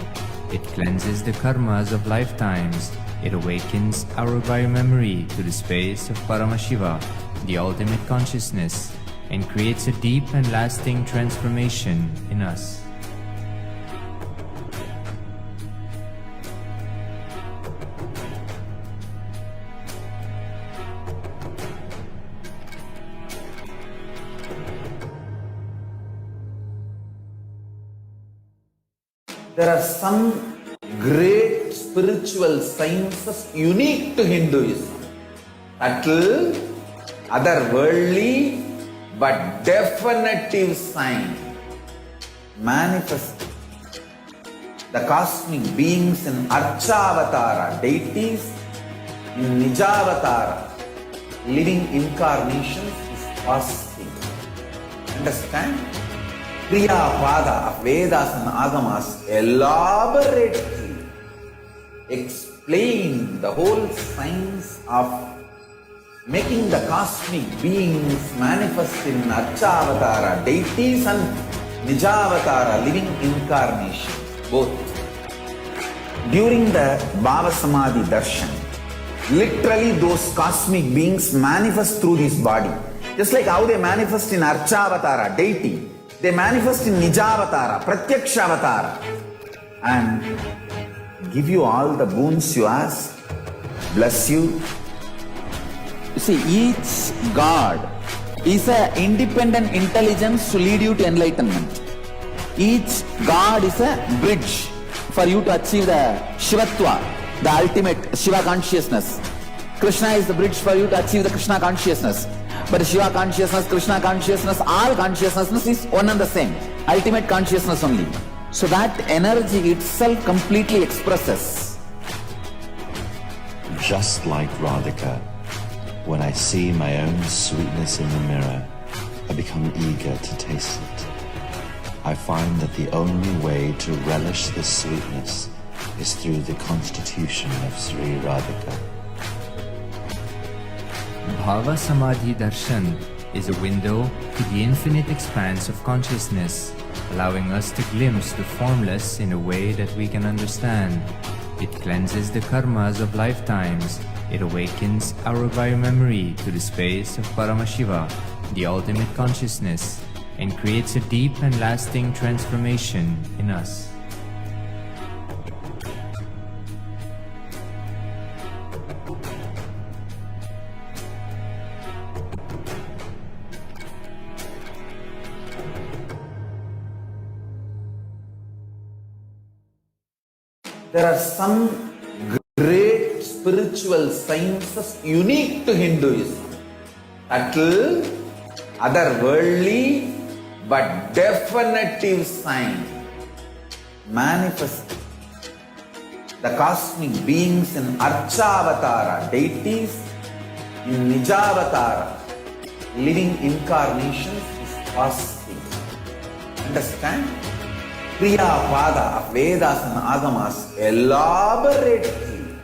It cleanses the karmas of lifetimes. It awakens our biomemory to the space of Paramashiva, the ultimate consciousness, and creates a deep and lasting transformation in us. There are some great spiritual sciences unique to Hinduism. Subtle, otherworldly, but definitive sign. Manifest the cosmic beings in Archavatara, deities in Nijavatara, living incarnations is possible. Understand? Kriya Pada of Vedas and Agamas elaborately explain the whole science of making the cosmic beings manifest in Archavatara, deities and Nijavatara, living incarnations, both. During the Bhava Samadhi Darshan, literally those cosmic beings manifest through this body. Just like how they manifest in Archavatara, deity, they manifest in Nijavatara, Pratyakshavatara, and give you all the boons you ask, bless you. You see, each God is an independent intelligence to lead you to enlightenment. Each God is a bridge for you to achieve the Shivatva, the ultimate Shiva consciousness. Krishna is the bridge for you to achieve the Krishna consciousness. But Shiva consciousness, Krishna consciousness, all consciousness is one and the same. Ultimate consciousness only. So that energy itself completely expresses. Just like Radhika, when I see my own sweetness in the mirror, I become eager to taste it. I find that the only way to relish this sweetness is through the constitution of Sri Radhika. Bhava Samadhi Darshan is a window to the infinite expanse of consciousness, allowing us to glimpse the formless in a way that we can understand. It cleanses the karmas of lifetimes. It awakens our biomemory to the space of Paramashiva, the ultimate consciousness, and creates a deep and lasting transformation in us. There are some great spiritual sciences unique to Hinduism. Subtle, otherworldly, but definitive sign. Manifest the cosmic beings in Archavatara, deities in Nijavatara, living incarnations is possible. Understand? Kriya Pada of Vedas and Agamas elaborately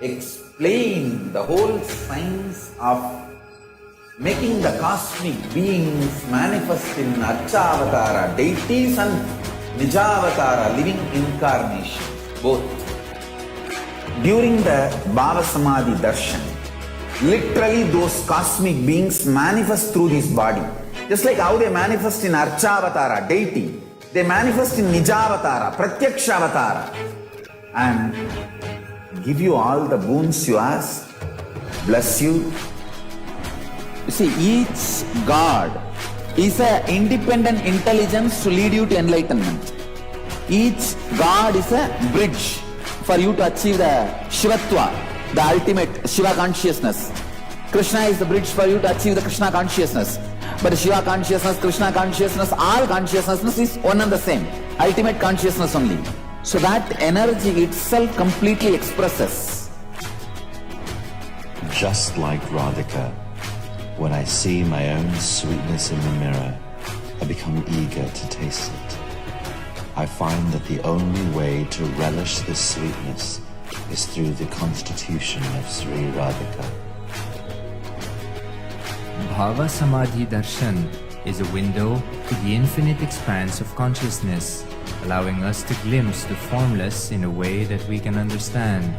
explain the whole science of making the cosmic beings manifest in Archavatara, deities and Nijavatara, living incarnations, both. During the Bhava Samadhi Darshan, literally those cosmic beings manifest through this body. Just like how they manifest in Archavatara, deity, they manifest in Nijavatara, Pratyakshavatara, and give you all the boons you ask, bless you. You see, each God is an independent intelligence to lead you to enlightenment. Each God is a bridge for you to achieve the Shivatva, the ultimate Shiva consciousness. Krishna is the bridge for you to achieve the Krishna consciousness. But Shiva consciousness, Krishna consciousness, all consciousness is one and the same. Ultimate consciousness only. So that energy itself completely expresses. Just like Radhika, when I see my own sweetness in the mirror, I become eager to taste it. I find that the only way to relish this sweetness is through the constitution of Sri Radhika. Bhava Samadhi Darshan is a window to the infinite expanse of consciousness, allowing us to glimpse the formless in a way that we can understand.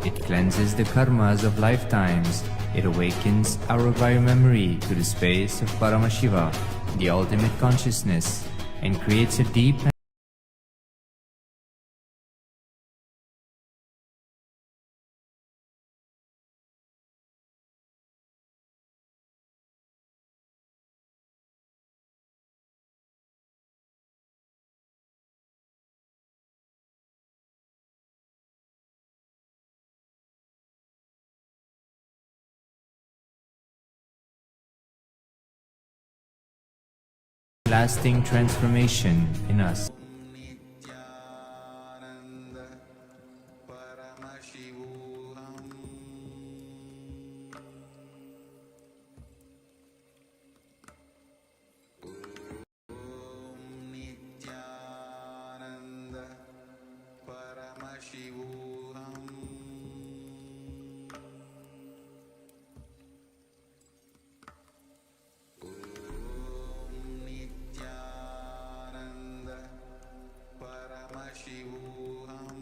It cleanses the karmas of lifetimes. It awakens our biomemory to the space of Paramashiva, the ultimate consciousness, and creates a deep lasting transformation in us. Nithyananda Paramashivoham. Nithyananda Paramashivoham. Nithyananda Paramashivoham.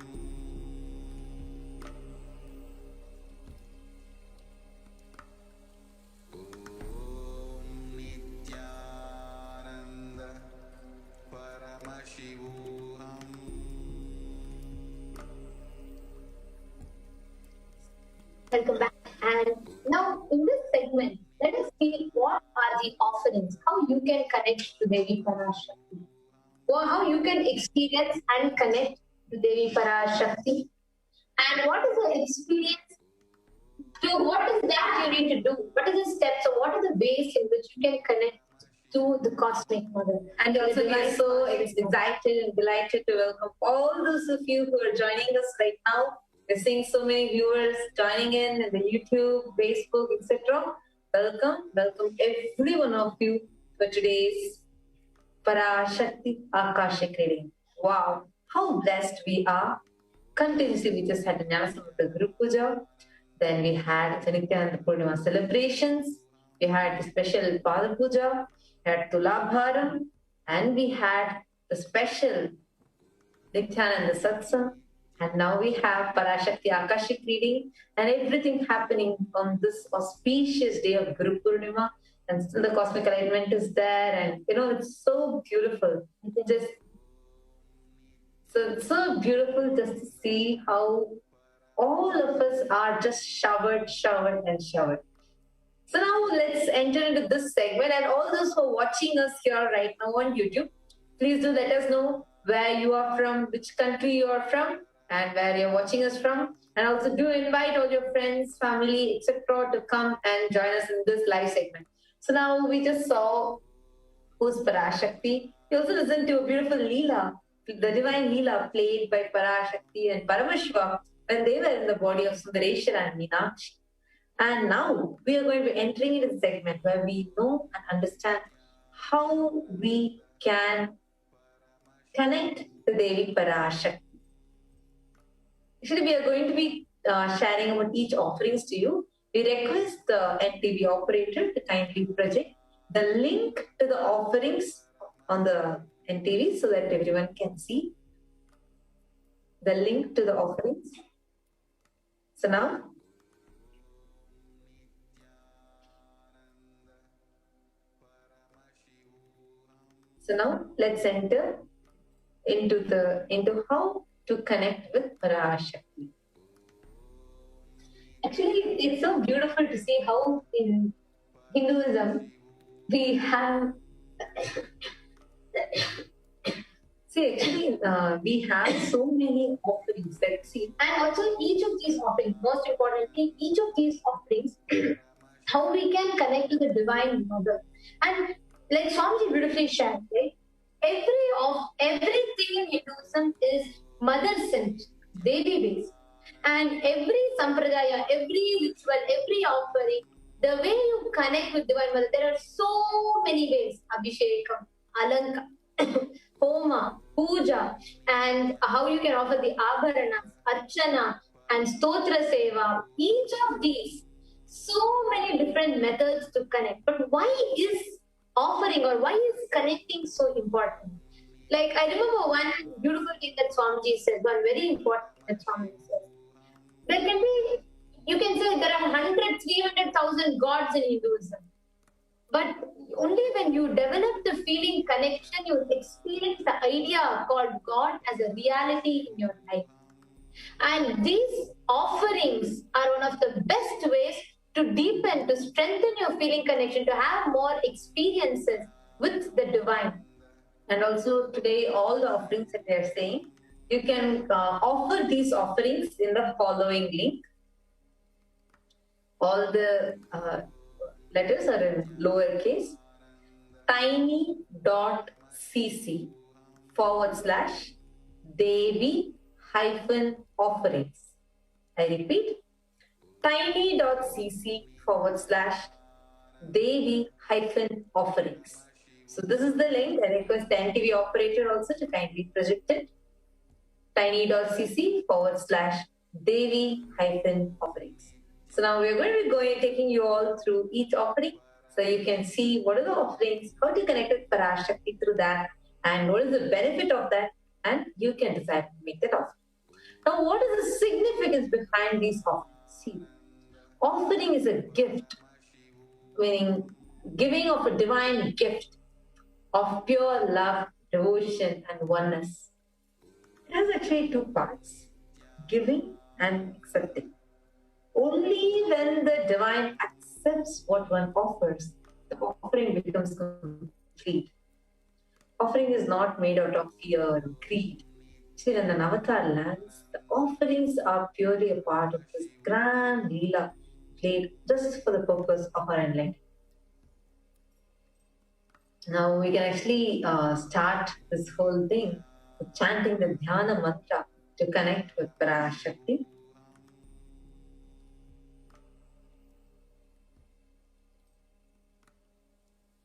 Nithyananda Paramashivoham. Welcome back. And now in this segment, let us see what are the offerings, how you can connect to Devi Parashakti, or how you can experience and connect to Devi Parashakti, and what is the experience to what is that you need to do, what are the steps, or what are the ways in which you can connect to the Cosmic Mother. And also, we are so excited and delighted to welcome all those of you who are joining us right now. We're seeing so many viewers joining in the YouTube, Facebook, etc. Welcome, welcome every one of you for today's Parashakti Akasha reading. Wow, how blessed we are. Continuously, we just had the Nyanasamrita Guru Puja. Then we had the Nithyananda Purnima celebrations. We had the special Pada Puja. We had Tulabharam. And we had the special Nithyananda Satsang. And now we have Parashakti Akashic reading and everything happening on this auspicious day of Guru Purnima. And still the cosmic alignment is there. And, it's so beautiful. It's so beautiful just to see how all of us are just showered. So now let's enter into this segment. And all those who are watching us here right now on YouTube, please do let us know where you are from, which country you are from, and where you're watching us from. And also do invite all your friends, family, etc. to come and join us in this live segment. So now we just saw who's Parashakti. We also listened to a beautiful Leela, the divine Leela played by Parashakti and Paramashiva when they were in the body of Sundareshwara and Meenakshi. And now we are going to be entering into the segment where we know and understand how we can connect the Devi Parashakti. Actually, we are going to be sharing about each offerings to you. We request the NTV operator to kindly project the link to the offerings on the NTV so that everyone can see the link to the offerings. So now, let's enter into how to connect with Parashakti. Actually, it's so beautiful to see how in Hinduism we have. We have so many offerings. Let's see. And also each of these offerings, most importantly, each of these offerings, how we can connect to the Divine Mother. And like Swamiji beautifully shared, right? Everything in Hinduism is mother-centered, Devi-based. And every sampradaya, every ritual, every offering, the way you connect with Divine Mother, there are so many ways. Abhishekam, Alanka, Homa, Puja, and how you can offer the Abharanas, Archana, and Stotra Seva. Each of these, so many different methods to connect. But why is offering or why is connecting so important? Like, I remember one beautiful thing that Swamiji said, one very important thing that Swamiji said. There can be, you can say there are 300,000 gods in Hinduism. But only when you develop the feeling connection, you experience the idea called God as a reality in your life. And these offerings are one of the best ways to deepen, to strengthen your feeling connection, to have more experiences with the divine. And also today, all the offerings that we are saying, you can offer these offerings in the following link. All the letters are in lowercase. tiny.cc/Devi-offerings. I repeat, tiny.cc/Devi-offerings. So this is the link. I request the NTV operator also to kindly project it. tiny.cc/Devi-offerings. So now we're going to be taking you all through each offering, so you can see what are the offerings, how to connect with Parashakti through that, and what is the benefit of that, and you can decide to make that offering. Now, what is the significance behind these offerings? See, offering is a gift, meaning giving of a divine gift of pure love, devotion, and oneness. It has actually two parts, giving and accepting. Only when the divine accepts what one offers, the offering becomes complete. Offering is not made out of fear or greed. See, in the Navatar lands, the offerings are purely a part of this grand Leela played just for the purpose of our enlightenment. Now we can actually start this whole thing with chanting the Dhyana mantra to connect with Parashakti.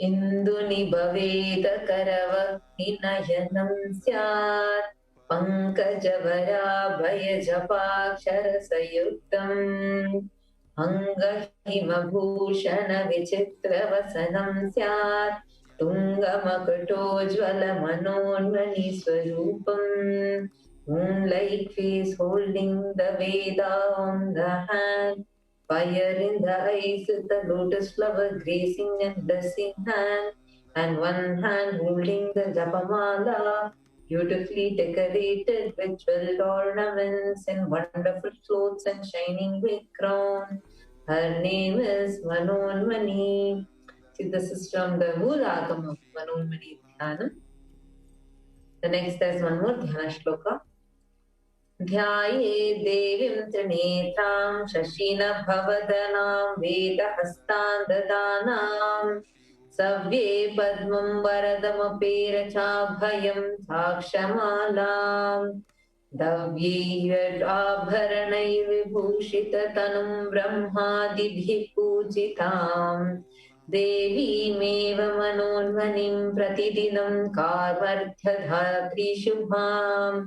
Indunibavedakaravaninayanam syat pankajavaraabhayajapakshara angahimabhushana vichitravasanam syat tungamakatojvala swarupam. Moonlight face holding the Veda on the hand, fire in the eyes with the lotus flower gracing and blessing hand, and one hand holding the Japamala, beautifully decorated with jeweled ornaments and wonderful clothes and shining big crown. Her name is Manonmani. See, this is from the Moolagam of Manonmani Dhyanam. The next there's one more Dhyana Shloka. ध्याये देवीं त्रिनेत्रां शशिनभवदनां वेदहस्तां ददानां सव्ये पद्मं वरदमपेरचाभयं साक्षमालां दव्यैराभरणैर्विभूषिततनुं ब्रह्मादिभिः पूजितां देवीमेव मनोन्मनिं प्रतिदिनं कार्मर्थधात्री शुभाम्.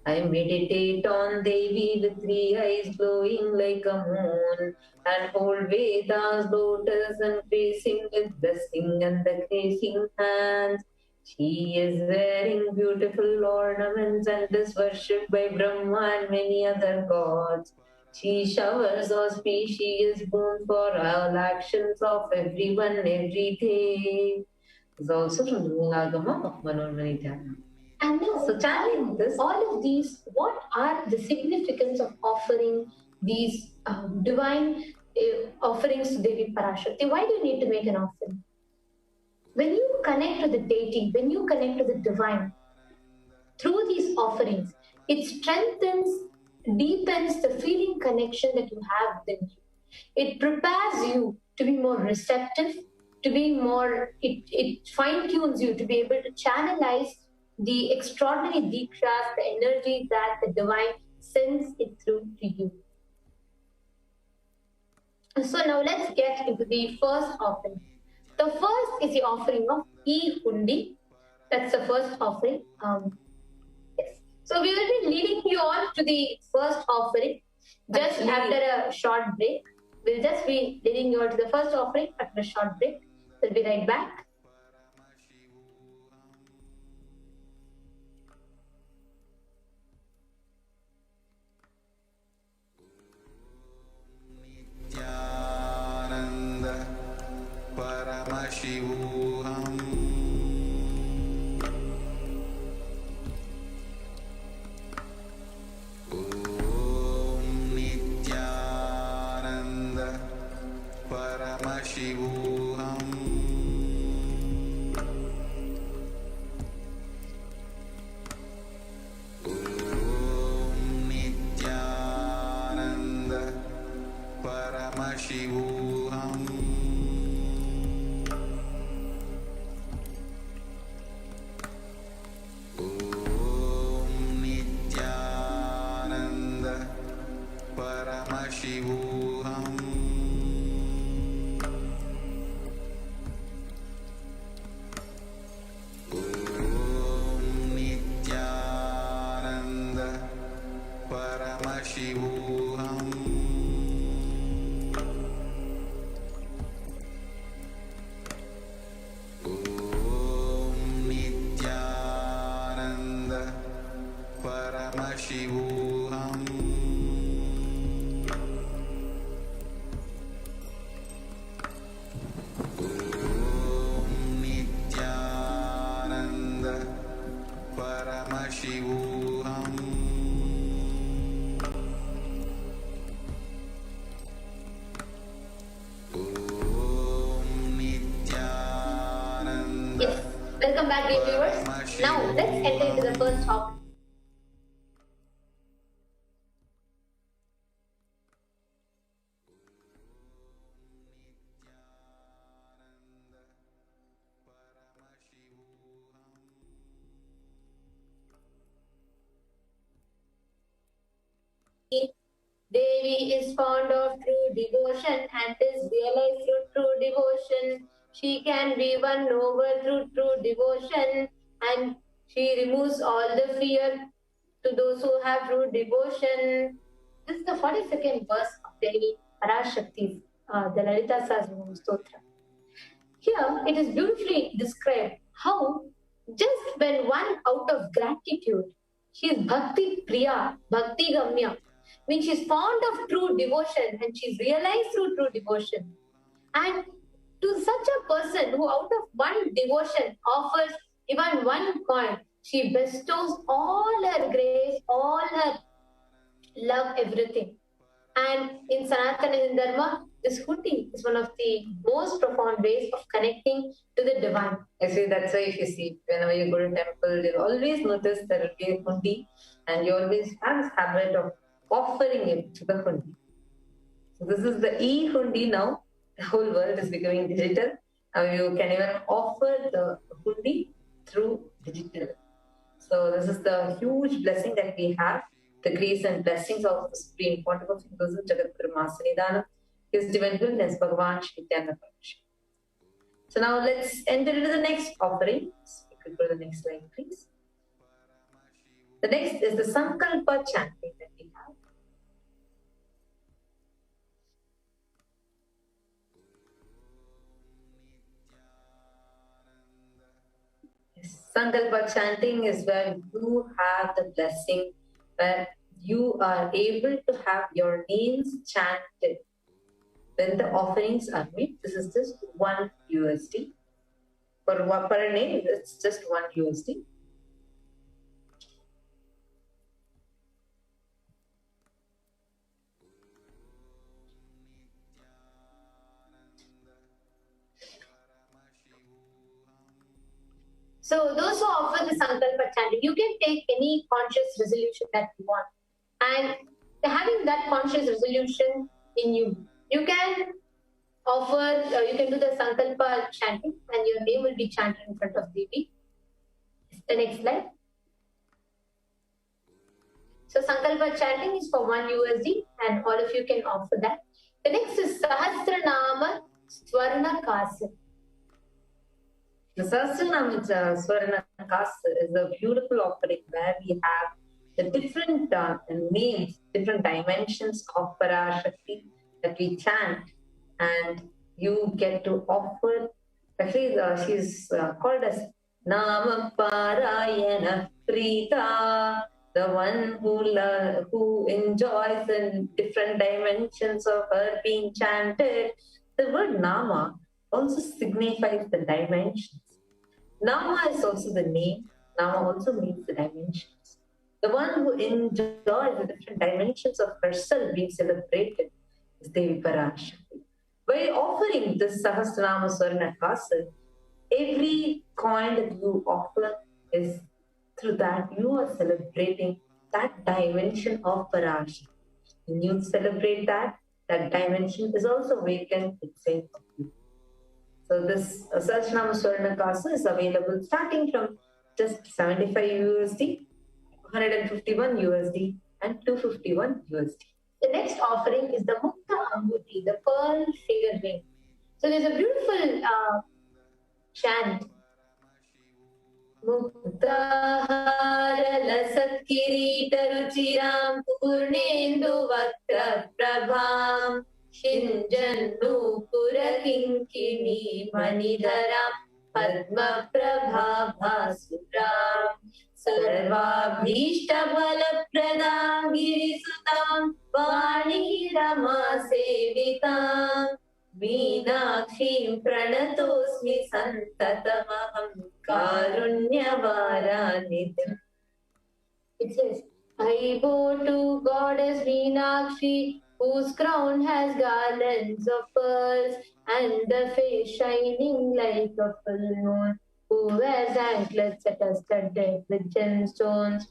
I meditate on Devi with 3 eyes glowing like a moon, and hold Veda's lotus and facing with blessing and the gracing hands. She is wearing beautiful ornaments and is worshipped by Brahma and many other gods. She showers auspicious boon for all actions of everyone every day. This is also from the Moolagama of Manonmani Dhyanam. And now, So chanting this, all of these, what are the significance of offering these divine offerings to Devi Parashakti? Why do you need to make an offering? When you connect to the deity, when you connect to the divine, through these offerings, it strengthens, deepens the feeling connection that you have within you. It prepares you to be more receptive, to be more, it fine-tunes you to be able to channelize the extraordinary dikshas, the energy that the divine sends it through to you. So now let's get into the first offering. The first is the offering of E-Hundi. That's the first offering. Yes. So we will be leading you on to the first offering just after a short break. We'll just be leading you on to the first offering after a short break. We'll be right back. Nithyananda Paramashivoham Om Nithyananda Paramashivoham Om Nithyananda Paramashivoham परमशिवोऽहम् ॐ नित्यानन्द परमशिवोऽहम् ॐ नित्यानन्द परमशिवोऽहम् Yes. Welcome back, dear viewers. Now let's enter into the first topic. Devi is fond of true devotion and is realized through true devotion. She can be won over through true devotion, and she removes all the fear to those who have true devotion. This is the 42nd verse of Devi Parashakti, the Lalita Sahasranam Stotra. Here it is beautifully described how just when one out of gratitude, she is Bhakti Priya, Bhakti Gamya, when she is fond of true devotion and she is realized through true devotion. And to such a person who out of one devotion offers even one coin, she bestows all her grace, all her love, everything. And in Sanatana Dharma, this hundi is one of the most profound ways of connecting to the divine. Actually, that's why if you see, whenever you go to temple, you'll always notice there will be a hundi, and you always have this habit of offering it to the hundi. So this is the e-hundi now. The whole world is becoming digital. Now you can even offer the hundi through digital. So this is the huge blessing that we have, the grace and blessings of the Supreme Pontiff of Jagat Brahmasanidana, His Divine Goodness, Bhagavan Shri Nithyananda. So now let's enter into the next offering. You could go to the next slide, please. The next is the Sankalpa chanting that we have. Sankalpa chanting is where you have the blessing, where you are able to have your names chanted. When the offerings are made, this is just $1 USD. Per name, it's just $1 USD. So those who offer the Sankalpa chanting, you can take any conscious resolution that you want. And having that conscious resolution in you, you can offer, you can do the Sankalpa chanting and your name will be chanted in front of Devi. The next slide. So Sankalpa chanting is for $1 USD and all of you can offer that. The next is Sahasranama Swarna Kasa. The Sahasranama Swarna Kasa is a beautiful offering where we have the different names, different dimensions of Parashakti that we chant, and you get to offer. Actually, she's called as Nama Parayana Prita, the one who enjoys the different dimensions of her being chanted. The word Nama also signifies the dimensions. Nama is also the name. Nama also means the dimensions. The one who enjoys the different dimensions of herself being celebrated is Devi Parashakti. By offering this Sahasranama Swarna Kasa, every coin that you offer is through that you are celebrating that dimension of Parashakti. When you celebrate that dimension is also awakened inside of you. So this Sahasranama Swarna Kasa is available starting from just 75 USD, 151 USD, and 251 USD. The next offering is the Mukta Anguti, the pearl finger ring. So there's a beautiful chant मुक्ताहारलसत्किरीटरुचिरां पूर्णेन्दुवक्त्रप्रभां शिञ्जन्नूपुरकिङ्किणी मणिधरां पद्मप्रभाभासुरां सर्वाभीष्टफलप्रदां गिरिसुतां वाणी रमासेवितां मीनाक्षीं प्रणतोऽस्मि सन्ततमहं कारुण्यवारानिधिम्. It says, I bow to Goddess Meenakshi, whose crown has garlands of pearls, and the face shining like a full moon, who wears anklets that are studded with gemstones,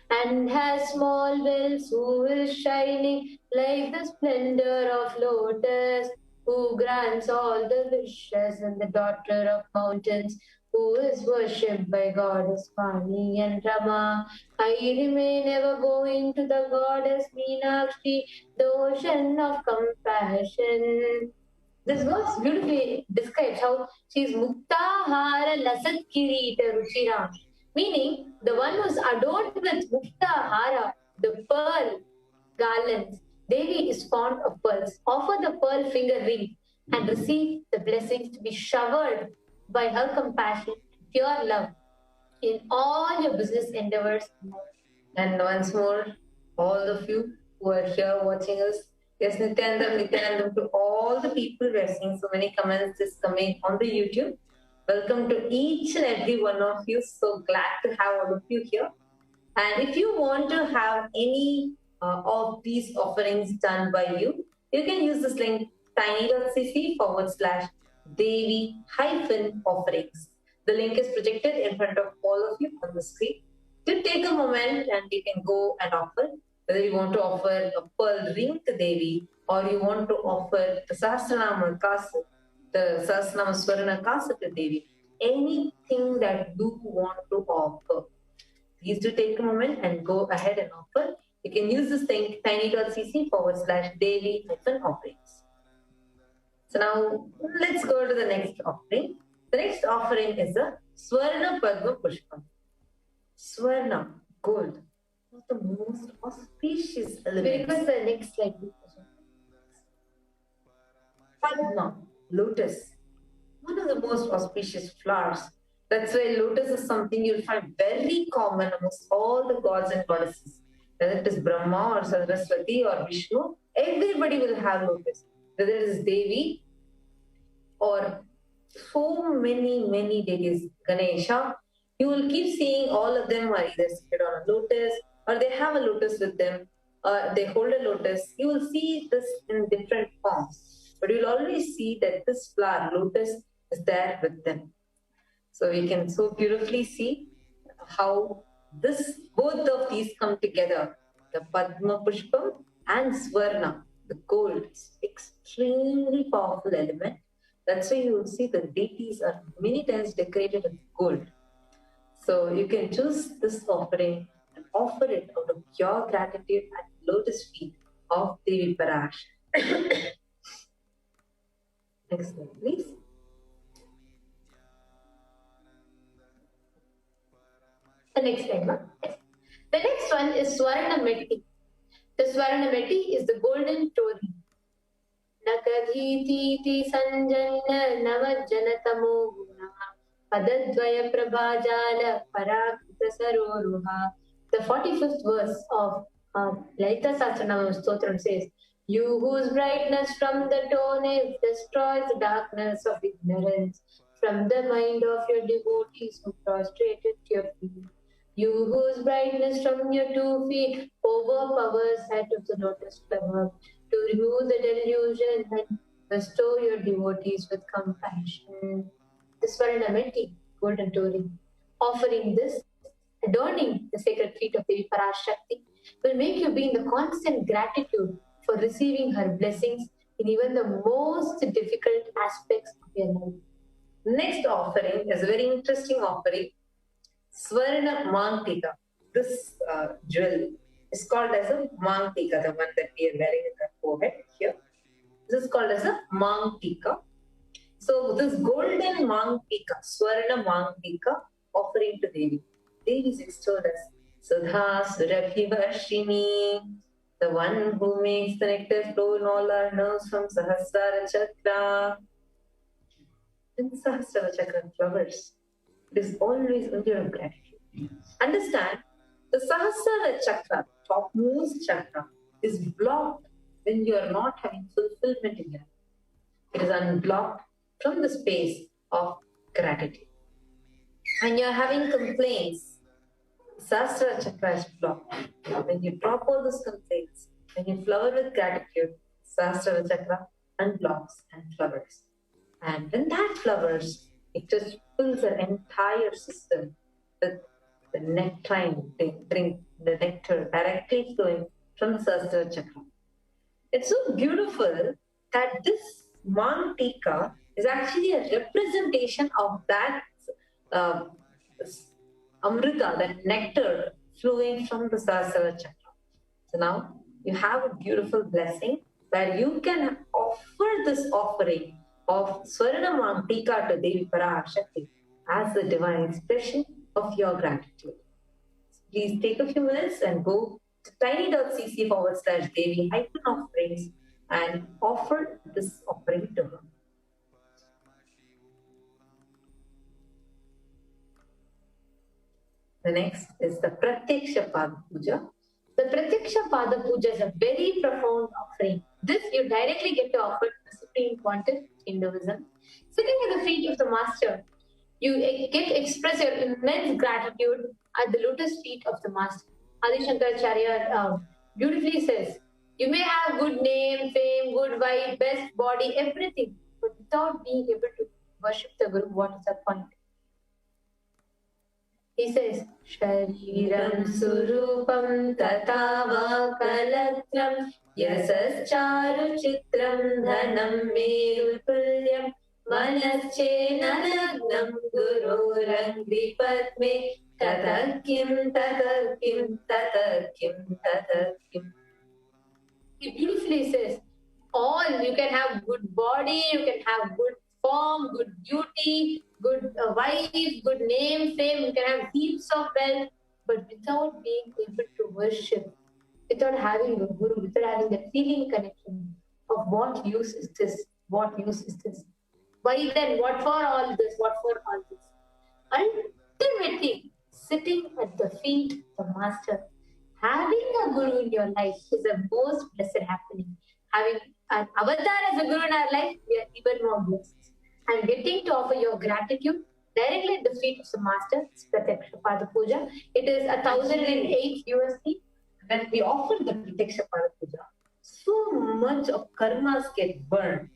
and has small bells, who is shining like the splendor of lotus, who grants all the wishes, and the daughter of mountains, who is worshipped by Goddess Vani and Rama. I remain ever going to the Goddess Meenakshi, the ocean of compassion. This verse beautifully describes how she is Muktahara Lasat Kirita Ruchira, meaning the one who is adorned with Muktahara, the pearl garlands. Devi is fond of pearls. Offer the pearl finger ring and receive the blessings to be showered by her compassion, pure love in all your business endeavors. And once more, all of you who are here watching us, yes, Nithyananda, Nithyananda, to all the people we are seeing so many comments is coming on the YouTube. Welcome to each and every one of you. So glad to have all of you here. And if you want to have any of these offerings done by you, you can use this link tiny.cc/Devi-offerings. The link is projected in front of all of you on the screen. To take a moment and you can go and offer, whether you want to offer a pearl ring to Devi or you want to offer the Sahasranama Kasa, the Sahasranama Swarna Kasa to Devi, anything that you want to offer, please do take a moment and go ahead and offer. You can use this link tiny.cc/Devi-offerings. So now let's go to the next offering. The next offering is the Swarna Padma Pushpam. Swarna, gold, one of the most auspicious elements. Request the next slide, please. Padma, lotus, one of the most auspicious flowers. That's why lotus is something you'll find very common amongst all the gods and goddesses. Whether it is Brahma or Saraswati or Vishnu, everybody will have lotus. Whether it is Devi or so many deities, Ganesha, you will keep seeing all of them are either seated on a lotus or they have a lotus with them, or they hold a lotus. You will see this in different forms, but you will always see that this flower, lotus, is there with them. So we can so beautifully see how both of these come together. The Padma Pushpam and Swarna, the gold, is extremely powerful element. That's why you will see the deities are many times decorated with gold. So you can choose this offering and offer it out of pure gratitude at lotus feet of Devi Parashakti. Next slide, please. The next slide, ma'am. The next one is Swarna Meti. The Swarna Meti is the golden tori. Nakadhiti sanjanna navajjanatamo guna padadvaya prabhajala parakrita saroruha. The 45th verse of Lalita Sahasranama Stotram says, "You whose brightness from the tone destroys the darkness of ignorance, from the mind of your devotees who prostrated to your feet. You whose brightness from your 2 feet overpowers that of the lotus flower, to remove the delusion and bestow your devotees with compassion." The Swarnameti, golden tori, offering this, adorning the sacred feet of Devi Parashakti, will make you be in the constant gratitude for receiving her blessings in even the most difficult aspects of your life. Next offering is a very interesting offering, Swarna Mantika. This jewel is called as a Mantika, the one that we are wearing in our forehead here. This is called as a Mantika. So this golden Mantika, Swarna Mantika, offering to Devi. Devi is extolled as Sudha Surabhivarshini, the one who makes the nectar flow in all our nerves from Sahasrara Chakra. When Sahasrara Chakra flowers, it is always under of gratitude. Understand, the Sahasrara Chakra, topmost chakra, is blocked when you are not having fulfillment in your life. It is unblocked from the space of gratitude. When you are having complaints, Sahasrara Chakra is blocked. When you drop all those complaints, when you flower with gratitude, Sahasrara Chakra unblocks and flowers. And when that flowers, it just fills the entire system with the nectarine, drink the nectar directly flowing from the Sahasrara Chakra. It's so beautiful that this Mantika is actually a representation of that Amrita, that nectar flowing from the Sahasrara Chakra. So now you have a beautiful blessing where you can offer this offering of Swarna Mantika to Devi Parashakti as the divine expression of your gratitude. Please take a few minutes and go to tiny.cc/Devi-offerings and offer this offering to her. The next is the Pratyaksha Pada Puja. The Pratyaksha Pada Puja is a very profound offering. This you directly get to offer to the Supreme Quantum Hinduism. Sitting at the feet of the Master, you get to express your immense gratitude at the lotus feet of the Master. Adi Shankaracharya beautifully says, you may have good name, fame, good vibe, best body, everything, but without being able to worship the Guru, what is the point? He says, Shariram Surupam Tatava Kalatram Yasascharu Chitram Dhanam Meru Tulyam Manasche Nanagnam Guru Rangri Padme Tatakim Tatakim Tatakim Tatakim. He beautifully says, all you can have good body, you can have good form, good beauty, good wife, good name, fame, you can have heaps of wealth, but without being able to worship, without having a guru, without having that feeling connection of what use is this, what use is this, why then, what for all this, what for all this. Ultimately, sitting at the feet of the Master, having a guru in your life is the most blessed happening. Having an avatar as a guru in our life, we are even more blessed. And getting to offer your gratitude directly at the feet of the Master, Pratyaksha Pada Puja. It is 1008 USD. When we offer the Pratyaksha Pada Puja, so much of karmas get burned.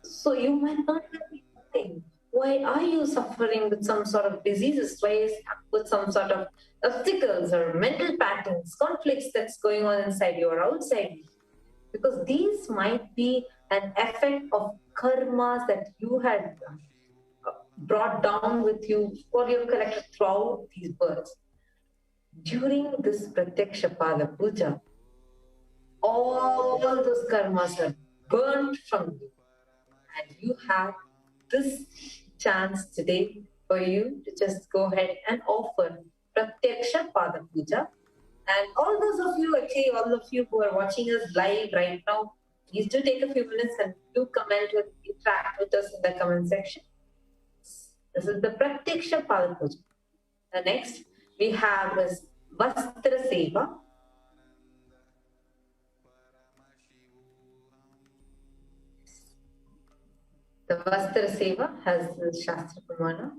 So you might not have anything. Why are you suffering with some sort of diseases? Why is with some sort of obstacles or mental patterns, conflicts that's going on inside you or outside you? Because these might be an effect of karmas that you had brought down with you or you collected throughout these births. During this Pratyaksha Pada Puja, all those karmas are burnt from you. And you have this chance today for you to just go ahead and offer Pratyaksha Pada Puja. And all those of you, actually all of you who are watching us live right now, please do take a few minutes and do comment and interact with us in the comment section. This is the Pratyaksha Pada Puja. The next we have is Vastra Seva. The Vastra Seva has the Shastra Pramana.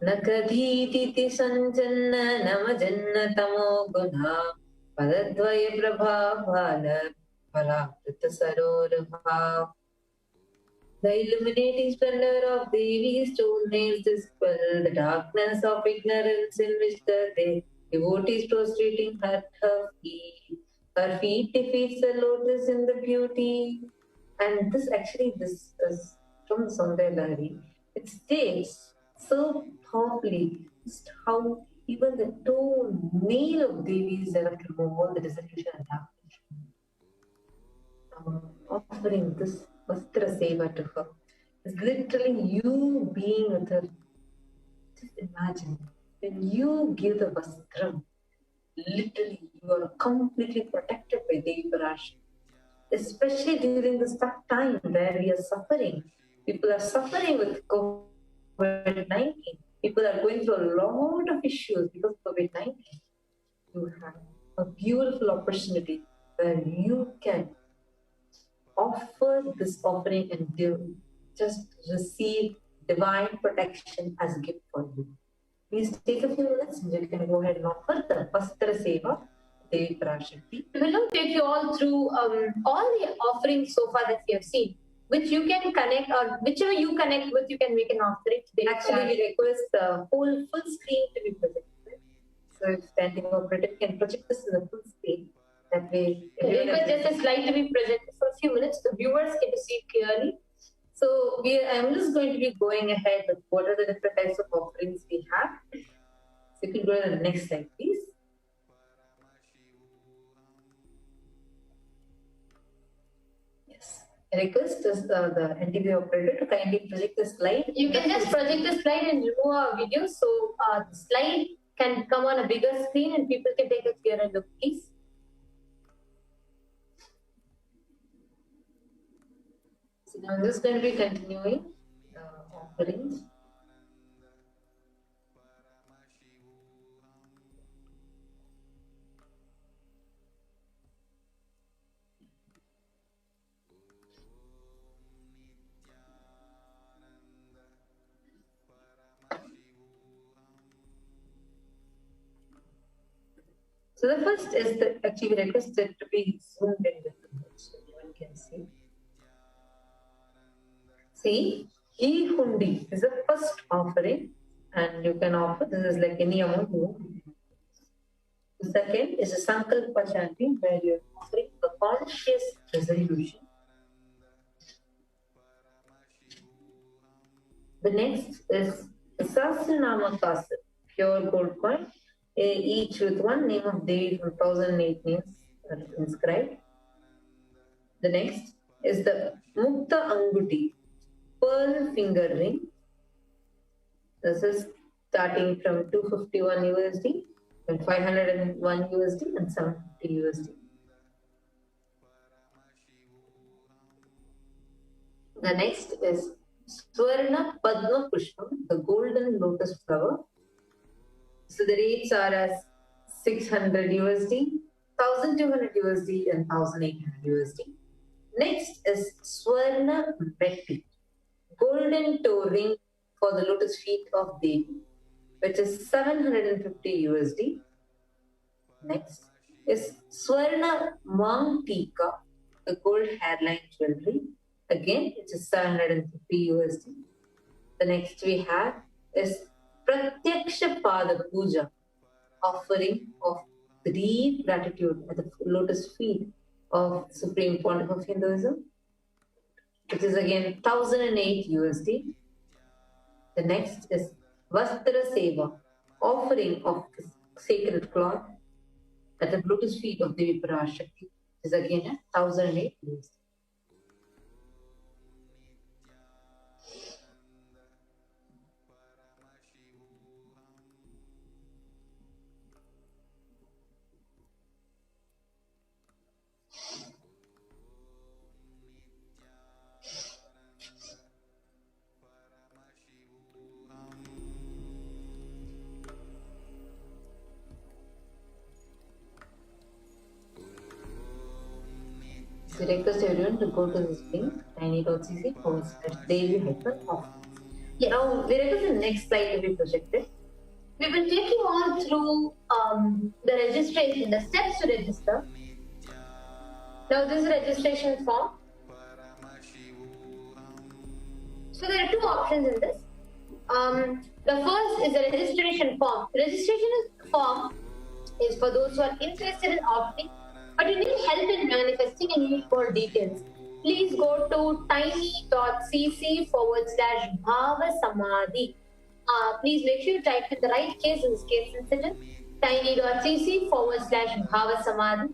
Nakadhiti sanjanna namajanna tamo guna padadvaya prabhavana palakrita sarorabha. The illuminating splendor of Devi's toenails dispel the darkness of ignorance in which the devotee is prostrating at her feet. Her feet defeats the lotus in the beauty. And this is from Saundara Lahari. It states so powerfully just how even the toenail of Devi is enough to remove all the dissolution and darkness. Offering this Vastra Seva to her. It's literally you being with her. Just imagine when you give the vastram, literally you are completely protected by Devi Parashakti. Especially during this tough time where we are suffering. People are suffering with COVID-19. People are going through a lot of issues because of COVID-19. You have a beautiful opportunity where you can offer this offering and just receive divine protection as a gift for you. Please take a few minutes and you can go ahead and offer the Vastra Seva, Devi Parashakti. We will now take you all through all the offerings so far that we have seen, which you can connect, or whichever you connect with, you can make an offering. Actually, we request the whole full screen to be projected. So if standing operator can project this in the full screen, that way. We request just a slide to be projected for a few minutes. The viewers get to see it clearly. So I'm just going to be going ahead with what are the different types of offerings we have. So you can go to the next slide, please. Yes. I request the NTV operator to kindly project the slide. You can just project the slide and remove our video, so the slide can come on a bigger screen and people can take a clearer look, please. So now I'm just going to be continuing the offerings. So the first is actually requested to be zoomed in with the so everyone can see. See, Hundi is the first offering, and you can offer. This is like any amount you want. The second is a Sankalpa chanting, where you're offering a conscious resolution. The next is the Sahasranama Kasar, pure gold coin, each with one name of Devi from 1008 names are inscribed. The next is the Mukta Anguti, pearl finger ring. This is starting from 251 USD and 501 USD and 750 USD. The next is Swarna Padma Pushpam, the golden lotus flower. So the rates are as 600 USD, 1200 USD and 1800 USD. Next is Swarna Vetti, golden toe ring for the lotus feet of Devi, which is 750 USD. Next is Swarna Mangtika, the gold hairline jewelry. Again, it is 750 USD. The next we have is Pratyaksha Pada Puja, offering of deep gratitude at the lotus feet of Supreme Pontiff of Hinduism, which is again 1008 USD. The next is Vastra Seva, offering of sacred cloth at the lotus feet of Devi Parashakti, which is again 1008 USD. So request everyone to go to this link, tiny.cc/daily-offerings. Yeah, now we request the next slide to be projected. We will take you all through the registration, the steps to register. Now this is a registration form. So there are two options in this. The first is the registration form. Registration form is for those who are interested in opting, but you need help in manifesting and you need more details. Please go to tiny.cc/bhava-samadhi. Please make sure you type in the right case, in this case sensitive, tiny.cc/bhava-samadhi.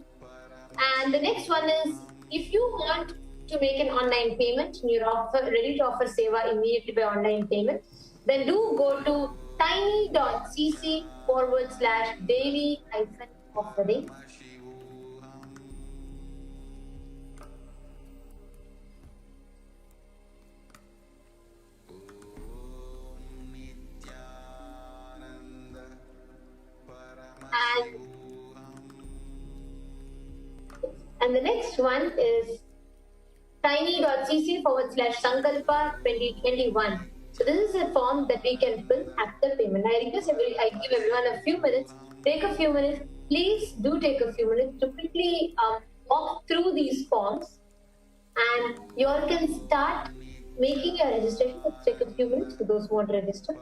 And the next one is, if you want to make an online payment and you're ready to offer Seva immediately by online payment, then do go to tiny.cc/daily-offering. And the next one is tiny.cc/Sankalpa 2021. So this is a form that we can fill after payment. I give everyone a few minutes. Take a few minutes. Please do take a few minutes to quickly walk through these forms, and you all can start making your registration. Let's take a few minutes for those who want to register.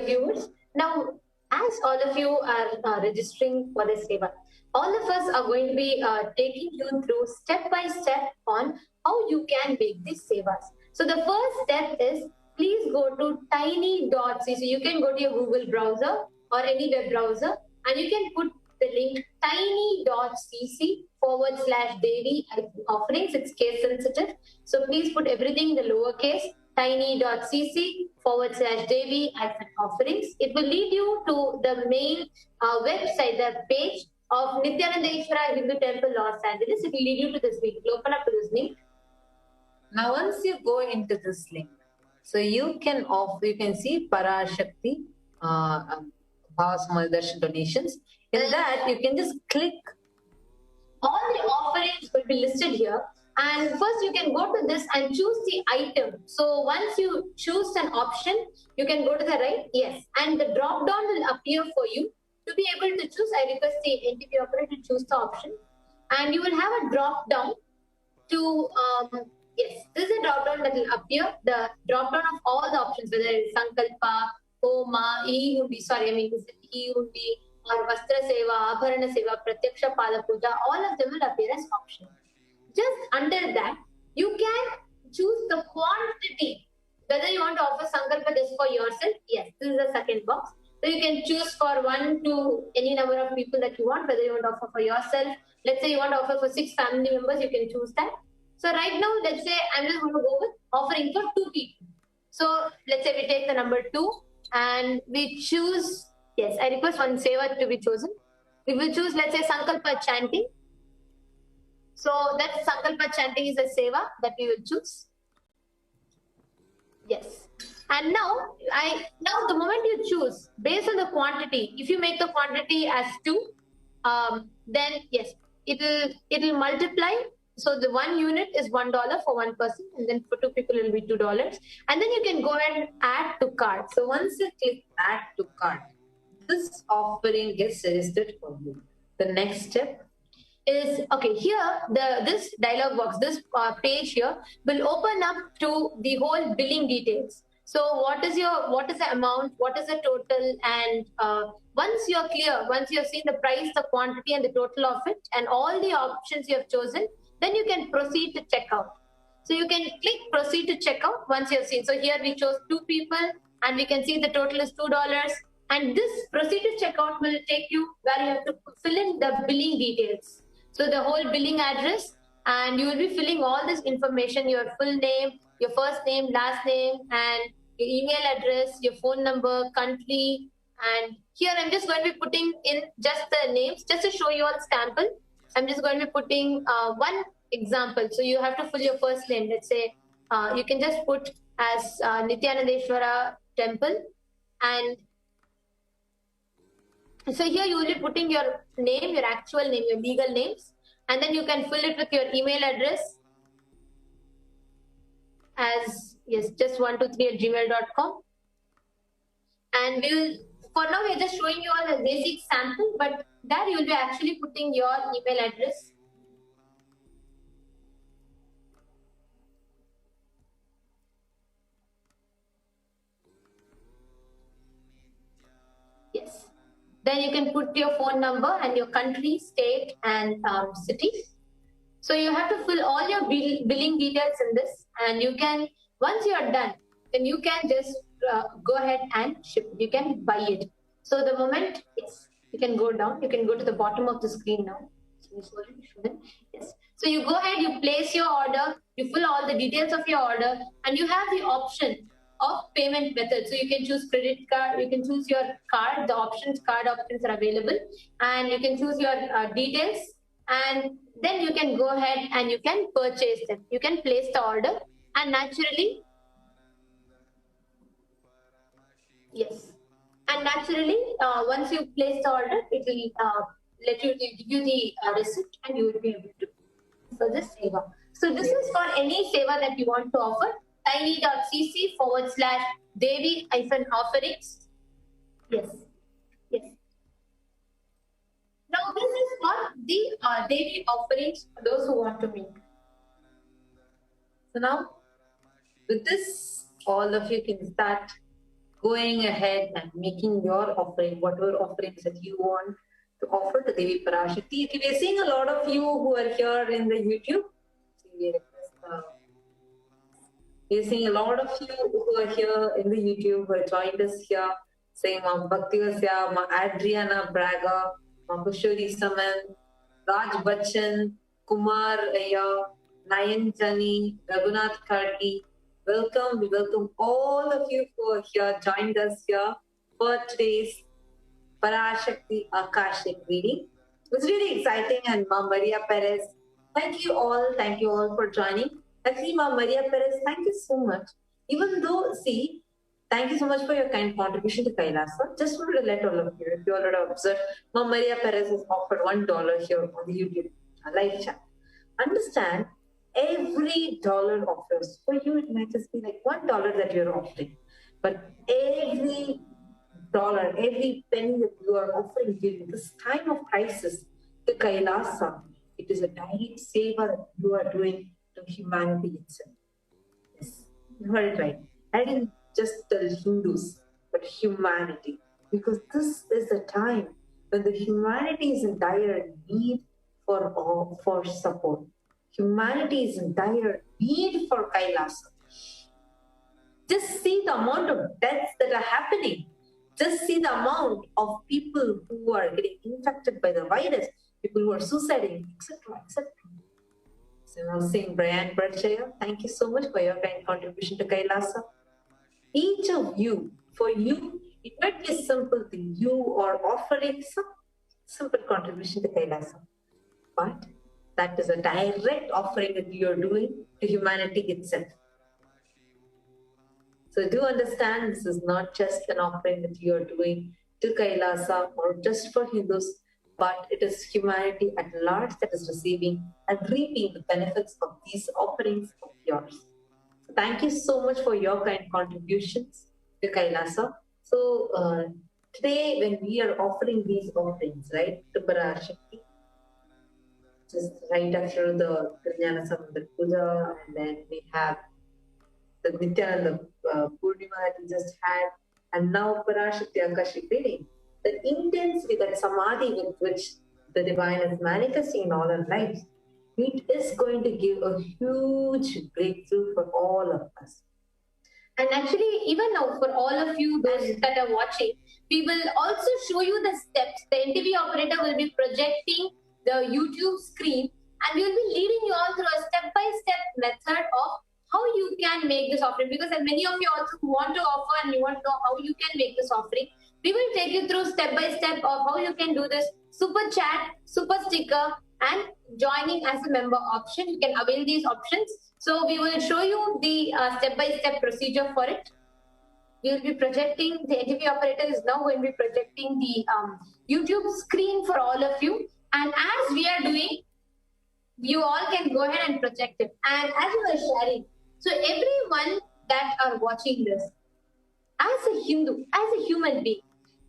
dear viewers. Now, as all of you are registering for this seva, all of us are going to be taking you through step by step on how you can make these sevas. So the first step is please go to tiny.cc. So you can go to your Google browser or any web browser and you can put the link tiny.cc/Devi offerings. It's case sensitive. So please put everything in the lowercase tiny.cc/Devi offerings. It will lead you to the main website, the page of Nithyananda Hindu Temple, Los Angeles. It will lead you to this link. Open up to this link. Now, once you go into this link, so you can see Parashakti, Darshan donations. In that, you can just click. All the offerings will be listed here. And first you can go to this and choose the item. So once you choose an option, you can go to the right, yes. And the drop down will appear for you. To be able to choose, I request the NTP operator to choose the option. And you will have a drop down to, yes, this is a drop down that will appear. The drop down of all the options, whether it is Sankalpa, Homa, E-Hundi, E-Hundi, or Vastra Seva, Abharana Seva, Pratyaksha Pada Puja, all of them will appear as options. Just under that, you can choose the quantity. Whether you want to offer Sankalpa just for yourself, yes, this is the second box. So you can choose for 1 to any number of people that you want, whether you want to offer for yourself. Let's say you want to offer for 6 family members, you can choose that. So right now, let's say I'm just going to go with offering for 2 people. So let's say we take the number 2 and we choose, yes, I request one seva to be chosen. We will choose, let's say, Sankalpa chanting. So that Sankalpa chanting is a seva that we will choose. Yes. And now the moment you choose, based on the quantity, if you make the quantity as 2, then yes, it'll multiply. So the 1 unit is $1 for 1 person, and then for 2 people it will be $2. And then you can go and add to cart. So once you click add to cart, this offering gets registered for you. The next step is, okay, here this dialog box, this page here will open up to the whole billing details. So what is the amount, what is the total, and once you're clear, once you have seen the price, the quantity, and the total of it, and all the options you have chosen, then you can proceed to checkout. So you can click proceed to checkout once you have seen. So here we chose 2 people and we can see the total is $2. And this proceed to checkout will take you where you have to fill in the billing details. So the whole billing address, and you will be filling all this information, your full name, your first name, last name, and your email address, your phone number, country. And here I'm just going to be putting in just the names, just to show you all sample. I'm just going to be putting one example. So you have to fill your first name. Let's say you can just put as Nithyanandeshwara Temple. And so here you will be putting your name, your actual name, your legal names. And then you can fill it with your email address as, yes, just 123@gmail.com. And we will, for now, we're just showing you all a basic sample, but there you will be actually putting your email address. Yes. Then you can put your phone number and your country, state, and city. So you have to fill all your billing details in this, and you can, once you are done, then you can just go ahead and ship. You can buy it. So the moment, yes, you can go down. You can go to the bottom of the screen now. Yes. So you go ahead, you place your order, you fill all the details of your order, and you have the option of payment method. So you can choose credit card, you can choose your card, the card options are available, and you can choose your details, and then you can go ahead and you can purchase them. You can place the order, and naturally, yes, and naturally, once you place the order, it will give you the receipt, and you will be able to for this seva. So this is for any seva that you want to offer. tiny.cc/Devi-offerings. Yes. Yes. Now this is for the Devi offerings for those who want to make. So now, with this, all of you can start going ahead and making your offering, whatever offerings that you want to offer to Devi Parashakti. Okay, we are seeing a lot of you who are here in the YouTube. We are seeing a lot of you who are here in the YouTube who have joined us here, saying Ma Bhakti Vasya, Ma Adriana Braga, Ma Kushori Saman, Raj Bachchan, Kumar Aya, Nayan Jani, Raghunath Karki. Welcome, we welcome all of you who are here, joined us here for today's Parashakti Akashic reading. It was really exciting, and Ma Maria Perez, thank you all for joining. Actually, Ma Maria Perez, thank you so much. Even though, see, thank you so much for your kind contribution to Kailasa. Just wanted to let all of you, if you already observed, Ma Maria Perez has offered $1 here on the YouTube live chat. Understand, every dollar offers. For you, it might just be like $1 that you're offering. But every dollar, every penny that you are offering during this time of crisis to Kailasa, it is a direct seva that you are doing to humanity itself. Yes, you heard it right. I didn't just tell Hindus, but humanity. Because this is the time when the humanity is in dire need for support. Humanity is in dire need for Kailasa. Just see the amount of deaths that are happening. Just see the amount of people who are getting infected by the virus, people who are suiciding, etc., etc. So I was saying, Brian Berkshire, thank you so much for your kind contribution to Kailasa. Each of you, for you, it might be a simple thing. You are offering some simple contribution to Kailasa. But that is a direct offering that you are doing to humanity itself. So do understand, this is not just an offering that you are doing to Kailasa or just for Hindus, but it is humanity at large that is receiving and reaping the benefits of these offerings of yours. So thank you so much for your kind contributions to Kailasa. So today, when we are offering these offerings, right, to Parashakti, just right after the Nithyananda Samudra Puja, and then we have the Nithyananda Purnima that we just had, and now Parashakti Akashic reading. The intensity, that samadhi with which the divine is manifesting in all our lives, it is going to give a huge breakthrough for all of us. And actually, even now, for all of you those that are watching, we will also show you the steps. The NTV operator will be projecting the YouTube screen, and we will be leading you all through a step-by-step method of how you can make this offering. Because many of you also want to offer and you want to know how you can make this offering. We will take you through step-by-step of how you can do this super chat, super sticker, and joining as a member option. You can avail these options. So we will show you the step-by-step procedure for it. We will be projecting, the NTV operator is now going to be projecting the YouTube screen for all of you. And as we are doing, you all can go ahead and project it. And as you are sharing, so everyone that are watching this, as a Hindu, as a human being,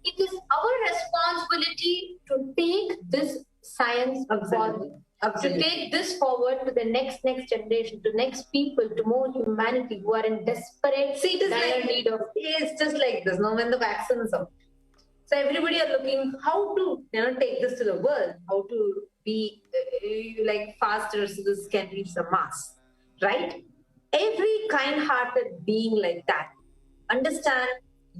it is our responsibility to take this science forward. To take this forward to the next generation, to next people, to more humanity who are in desperate need of. It's just like this. Now, when the vaccine is out, so everybody are looking how to take this to the world, how to be like faster so this can reach the mass, right? Every kind-hearted being like that, understand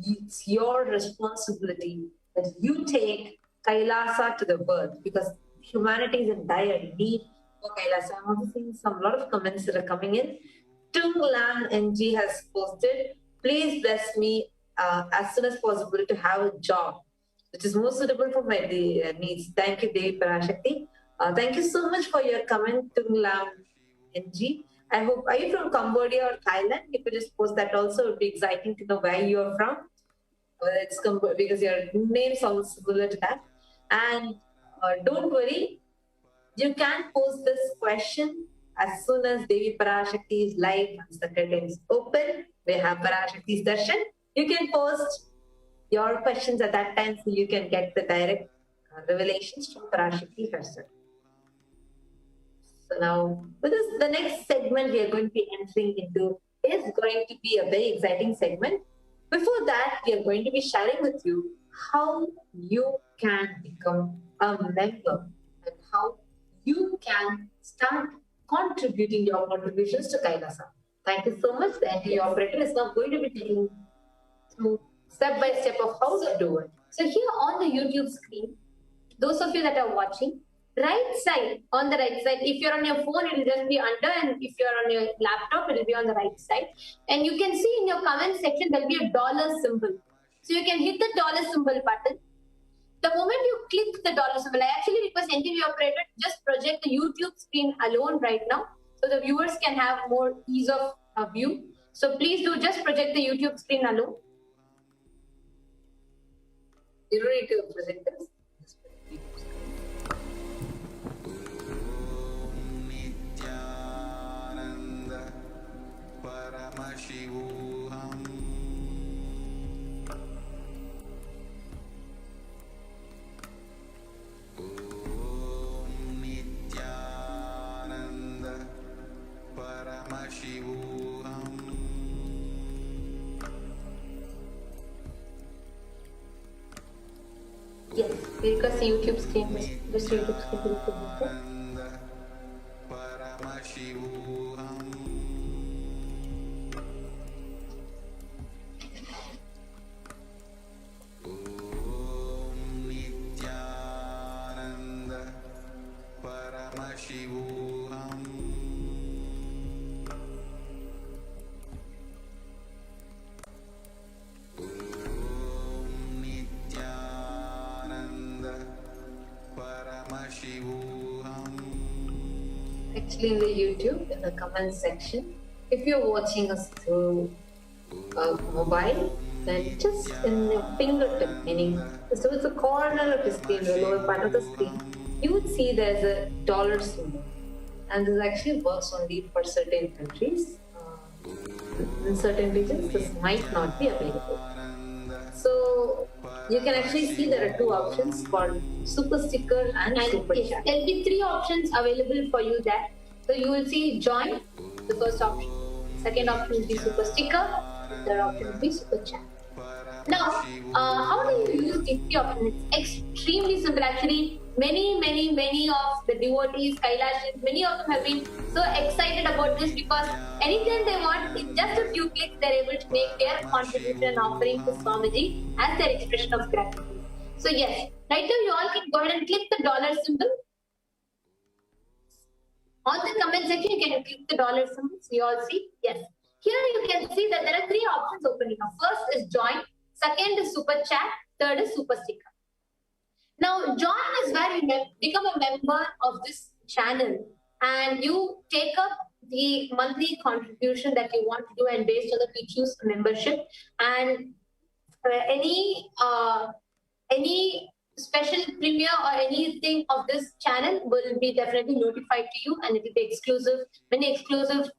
it's your responsibility that you take Kailasa to the world, because humanity is in dire need for Kailasa. I'm also seeing a lot of comments that are coming in. Tung Lam NG has posted, please bless me as soon as possible to have a job which is more suitable for my needs. Thank you, Devi Parashakti. Thank you so much for your comment, Tung Lam NG. I hope, are you from Cambodia or Thailand? If you just post that also, it would be exciting to know where you are from. It's because your name sounds similar to that. And don't worry, you can post this question as soon as Devi Parashakti is live. Once the curtain is open, we have Parashakti's darshan. You can post your questions at that time so you can get the direct revelations from Parashakti herself. So now, with this, the next segment we are going to be entering into is going to be a very exciting segment. Before that, we are going to be sharing with you how you can become a member and how you can start contributing your contributions to Kailasa. Thank you so much. The NT operator is now going to be taking through step by step of how to do it. So here on the YouTube screen, those of you that are watching, right side, on the right side, if you're on your phone, it will just be under, and if you're on your laptop, it will be on the right side. And you can see in your comment section, there'll be a dollar symbol. So you can hit the dollar symbol button. The moment you click the dollar symbol, I actually request NTV operator to just project the YouTube screen alone right now, so the viewers can have more ease of view. So please do just project the YouTube screen alone. You don't need to project this. Nithyananda Paramashivoham Nithyananda Paramashivoham Yes, because the YouTube screen is just YouTube screen will be projected. Paramashivoham Nithyananda Paramashivoham Nithyananda Paramashivoham Actually, in the YouTube, in the comment section, if you're watching us through a mobile, then just in your fingertip, meaning towards the corner of the screen, the lower part of the screen, you would see there's a dollar symbol. And this actually works only for certain countries. In certain regions, this might not be available. So you can actually see there are two options called Super Sticker and Super Chat. There'll be three options available for you there. So you will see join, the first option. Second option will be Super Sticker. Third option will be Super Chat. Now, how do you use these three options? It's extremely simple. Actually, many of the devotees, Kailashis, many of them have been so excited about this because anytime they want, in just a few clicks, they're able to make their contribution and offering to Swamiji as their expression of gratitude. So yes, right now you all can go ahead and click the dollar symbol. On the comment section, you can click the dollar symbol. So you all see, yes. Here you can see that there are three options opening up. First is join, second is super chat, third is super sticker. Now, join is where you become a member of this channel and you take up the monthly contribution that you want to do, and based on that, you choose membership. And any special premiere or anything of this channel will be definitely notified to you, and it will be exclusive. Many exclusive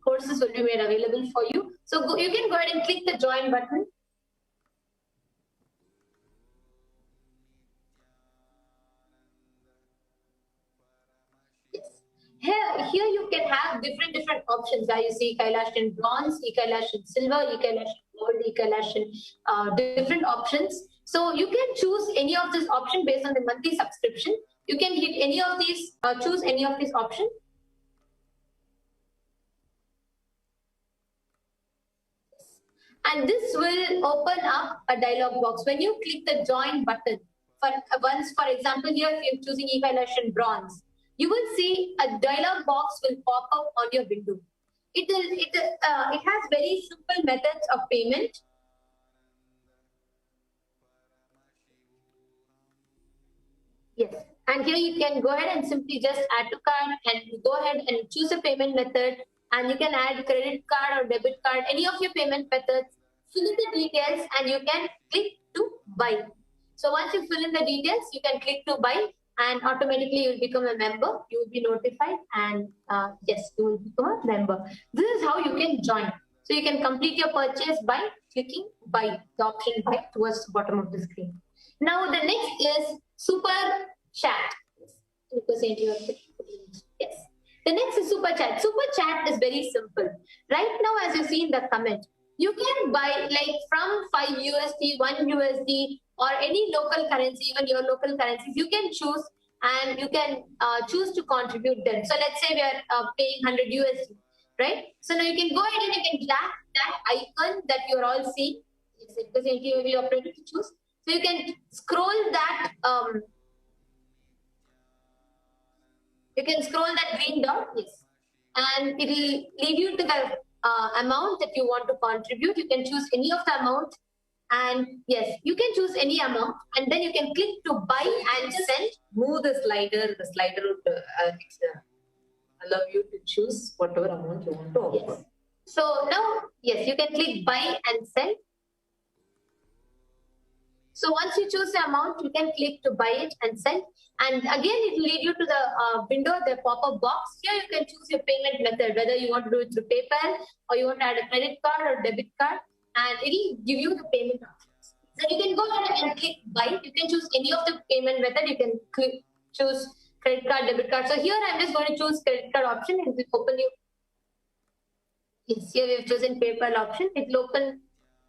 courses will be made available for you. So you can go ahead and click the join button. Here you can have different options. As you see, Kailash in bronze, Kailash in silver, Kailash in gold, Kailash in different options. So you can choose any of this option based on the monthly subscription. You can hit any of these, choose any of these options. And this will open up a dialog box. When you click the join button, for example, here if you're choosing Kailash in bronze, you will see a dialog box will pop up on your window. It has very simple methods of payment. Yes, and here you can go ahead and simply just add to cart and go ahead and choose a payment method, and you can add credit card or debit card, any of your payment methods, fill in the details and you can click to buy. So once you fill in the details, you can click to buy and automatically you will become a member. You will be notified and yes, you will become a member. This is how you can join. So you can complete your purchase by clicking buy, the option buy towards the bottom of the screen. Now the next is super chat. Yes. The next is super chat. Super chat is very simple. Right now, as you see in the comment, You can buy like from 5 USD, 1 USD, or any local currency, even your local currencies. You can choose and you can choose to contribute them. So let's say we are paying 100 USD, right? So now you can go ahead and you can drag that icon that you're all seeing. Because you are ready to choose. So you can scroll that. You can scroll that green dot, yes, and it will lead you to the amount that you want to contribute. You can choose any of the amount, and yes, you can choose any amount, and then you can click to buy and send. Move the slider. The slider would allow you to choose whatever amount you want to offer. Yes. So now, yes, you can click buy and send. So once you choose the amount, you can click to buy it and send. And again, it will lead you to the window, the pop-up box. Here you can choose your payment method, whether you want to do it through PayPal or you want to add a credit card or debit card, and it will give you the payment options. So you can go ahead and click buy. You can choose any of the payment method. You can choose credit card, debit card. So here I'm just going to choose credit card option and it will open you. Yes, here we have chosen PayPal option. It will open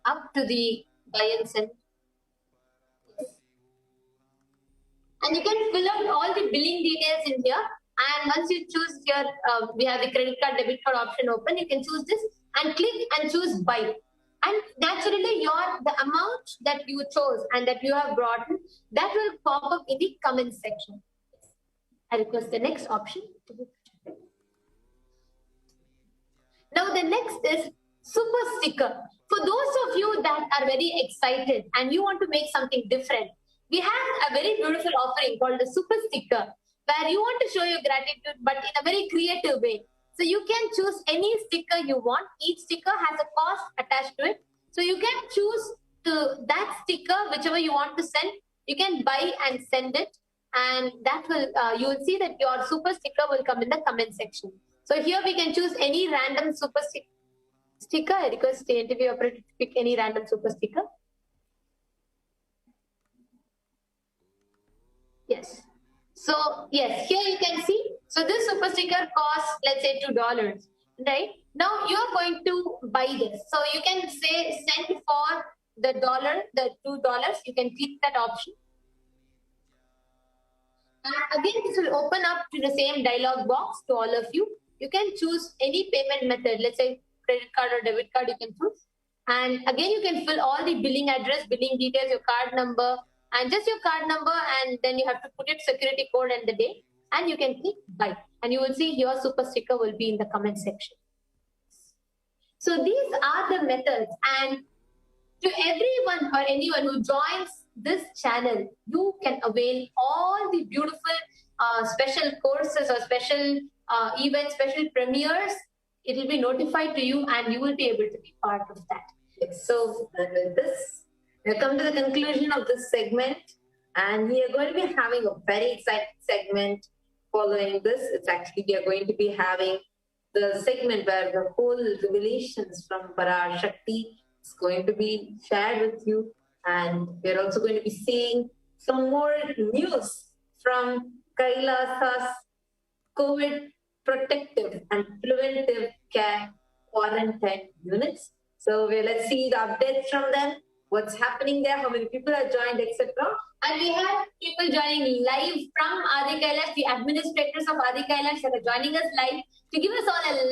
up to the buy and send. And you can fill out all the billing details in here. And once you choose your, we have the credit card, debit card option open. You can choose this and click and choose buy. And naturally, the amount that you chose and that you have brought in, that will pop up in the comment section. I request the next option. Now the next is super sticker. For those of you that are very excited and you want to make something different, we have a very beautiful offering called the super sticker, where you want to show your gratitude, but in a very creative way. So you can choose any sticker you want. Each sticker has a cost attached to it. So you can choose that sticker, whichever you want to send. You can buy and send it. And that will, you will see that your super sticker will come in the comment section. So here we can choose any random super sticker. I request the interview operator to pick any random super sticker. Yes. So yes, here you can see. So this super sticker costs, let's say, $2, right? Now you're going to buy this. So you can say send for the $2. You can click that option. And again, this will open up to the same dialog box to all of you. You can choose any payment method. Let's say credit card or debit card, you can choose. And again, you can fill all the billing address, billing details, your card number, and just your card number, and then you have to put your security code and the date, and you can click buy. And you will see your super sticker will be in the comment section. So these are the methods, and to everyone or anyone who joins this channel, you can avail all the beautiful special courses or special events, special premieres. It will be notified to you and you will be able to be part of that. Yes. So with this, we come to the conclusion of this segment, and we are going to be having a very exciting segment following this. It's actually, we are going to be having the segment where the whole revelations from Parashakti is going to be shared with you. And we're also going to be seeing some more news from Kailasa's COVID protective and preventive care quarantine units. So let's see the updates from them. What's happening there, how many people are joined, etc. And we have people joining live from Adi Kailash, the administrators of Adi Kailash that are joining us live to give us all a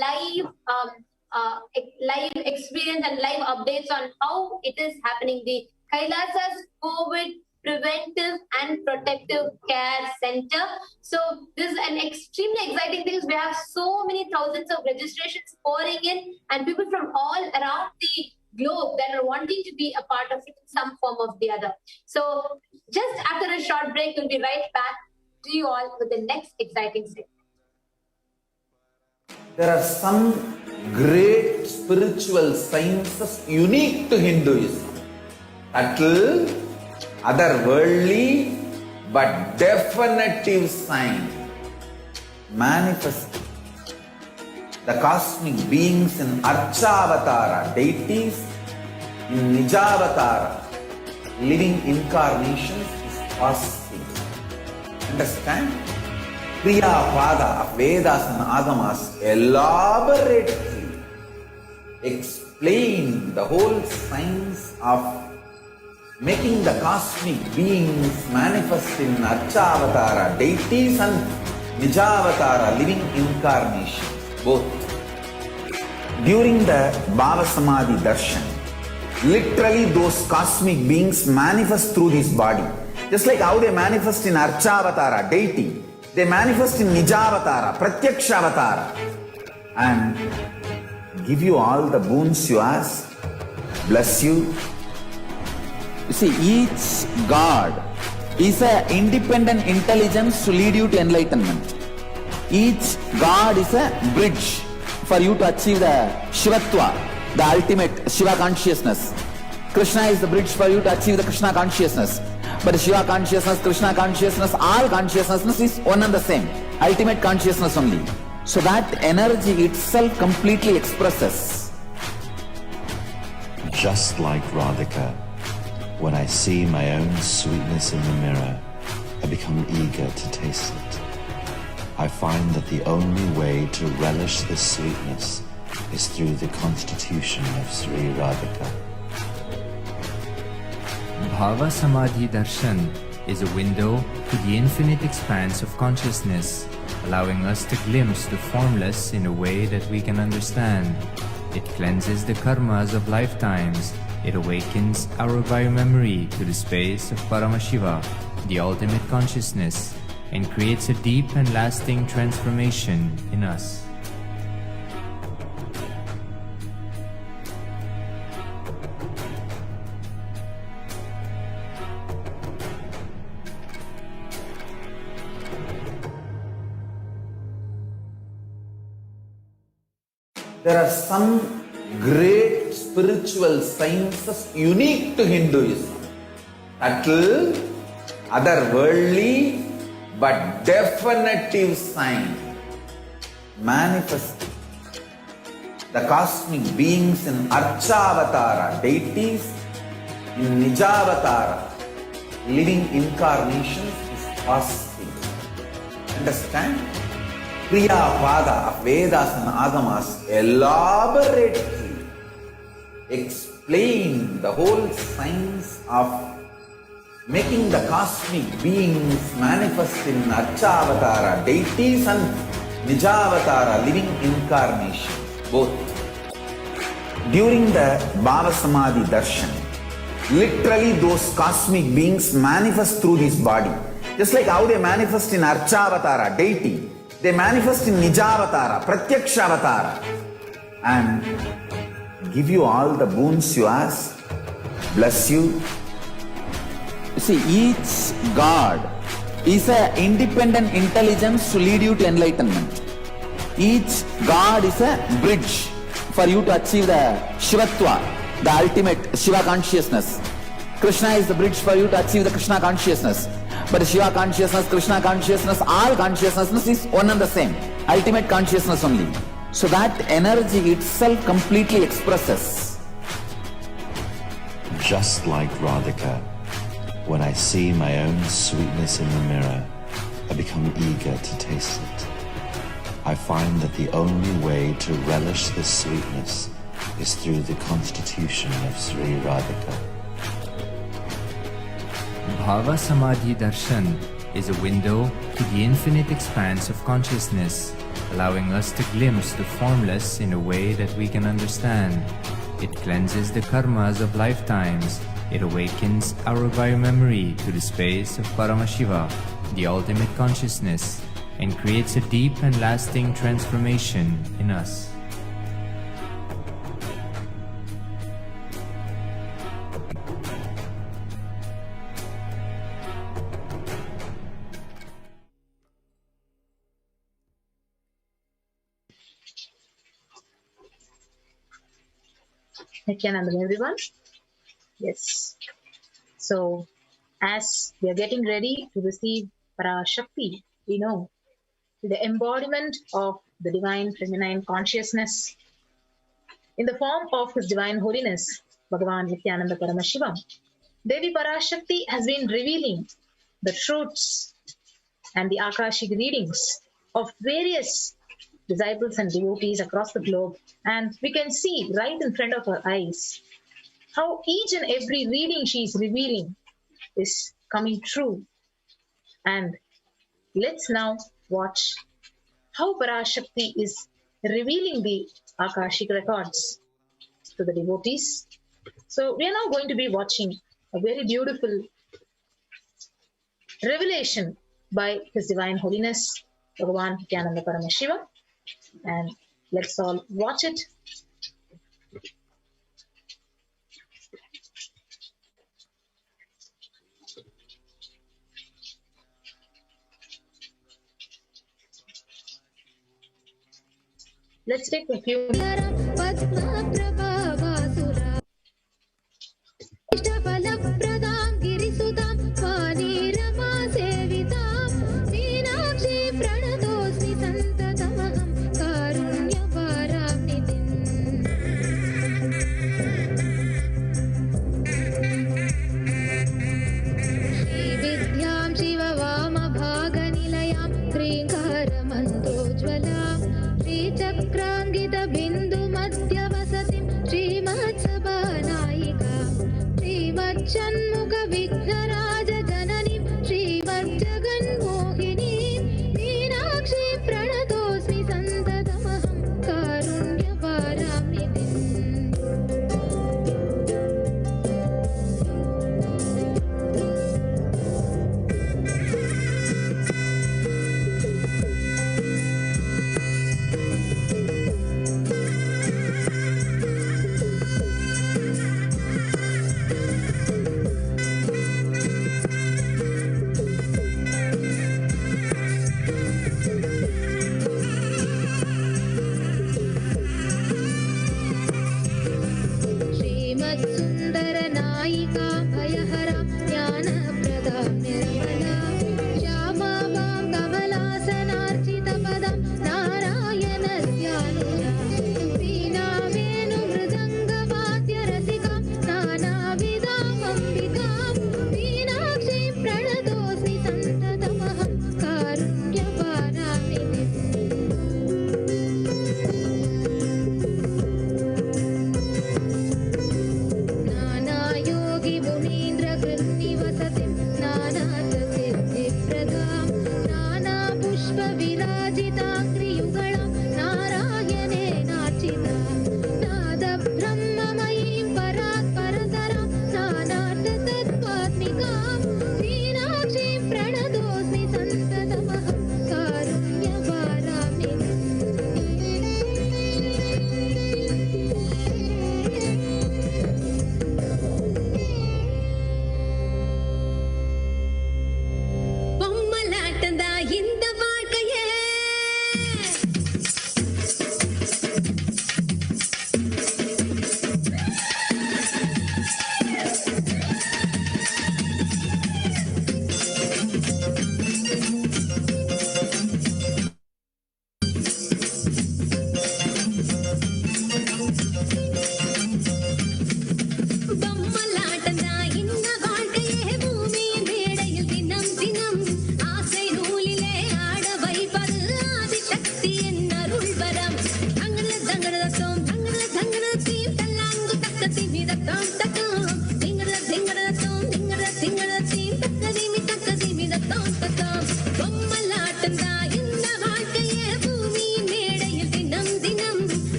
live experience and live updates on how it is happening. The Kailasa's COVID Preventive and Protective Care Center. So this is an extremely exciting thing. We have so many thousands of registrations pouring in, and people from all around the globe that are wanting to be a part of it in some form or the other. So just after a short break, we'll be right back to you all with the next exciting segment. There are some great spiritual sciences unique to Hinduism. Subtle, otherworldly, but definitive sign manifesting. The cosmic beings in Archavatara, deities in Nijavatara, living incarnations is possible. Understand? Kriya Pada of Vedas and Agamas elaborately explain explain the whole science of making the cosmic beings manifest in Archavatara deities and Nijavatara living incarnations, both. During the Bhava Samadhi Darshan, literally those cosmic beings manifest through this body. Just like how they manifest in Archavatara deity, they manifest in Nijavatara, Pratyakshavatara, and give you all the boons you ask, bless you. You see, each God is an independent intelligence to lead you to enlightenment. Each God is a bridge for you to achieve the Shivatva, the ultimate Shiva consciousness. Krishna is the bridge for you to achieve the Krishna consciousness. But the Shiva consciousness, Krishna consciousness, all consciousness is one and the same. Ultimate consciousness only. So that energy itself completely expresses. Just like Radhika, when I see my own sweetness in the mirror, I become eager to taste it. I find that the only way to relish this sweetness is through the constitution of Sri Radhika. Bhava Samadhi Darshan is a window to the infinite expanse of consciousness, allowing us to glimpse the formless in a way that we can understand. It cleanses the karmas of lifetimes. It awakens our biomemory to the space of Paramashiva, the ultimate consciousness, and creates a deep and lasting transformation in us. There are some great spiritual sciences unique to Hinduism. Subtle, otherworldly, but definitive sign. Manifesting the cosmic beings in Archavatara deities, in Nijavatara living incarnations is possible. Understand? Kriya Pada of Vedas and Agamas elaborately explain the whole science of making the cosmic beings manifest in Archavatara deities and Nijavatara living incarnations, both. During the Bhava Samadhi Darshan, literally those cosmic beings manifest through this body. Just like how they manifest in Archavatara deity, they manifest in Nijavatara, Pratyakshavatara, and give you all the boons you ask, bless you. You see, each God is an independent intelligence to lead you to enlightenment. Each God is a bridge for you to achieve the Shivatva, the ultimate Shiva consciousness. Krishna is the bridge for you to achieve the Krishna consciousness. But the Shiva consciousness, Krishna consciousness, all consciousness is one and the same. Ultimate consciousness only. So that energy itself completely expresses. Just like Radhika, when I see my own sweetness in the mirror, I become eager to taste it. I find that the only way to relish this sweetness is through the constitution of Sri Radhika. Bhava Samadhi Darshan is a window to the infinite expanse of consciousness, allowing us to glimpse the formless in a way that we can understand. It cleanses the karmas of lifetimes. It awakens our biomemory to the space of Paramashiva, the ultimate consciousness, and creates a deep and lasting transformation in us. Nithyananda, everyone. Yes. So, as we are getting ready to receive Parashakti, we know the embodiment of the divine feminine consciousness in the form of His Divine Holiness, Bhagavan Nithyananda Paramashivam. Devi Parashakti has been revealing the truths and the Akashic readings of various disciples and devotees across the globe, and we can see right in front of our eyes how each and every reading she is revealing is coming true. And let's now watch how Parashakti is revealing the Akashic records to the devotees. So we are now going to be watching a very beautiful revelation by His Divine Holiness Bhagavan Nithyananda Paramashiva, and let's all watch it. Let's take a few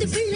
முத்து பிள்ளை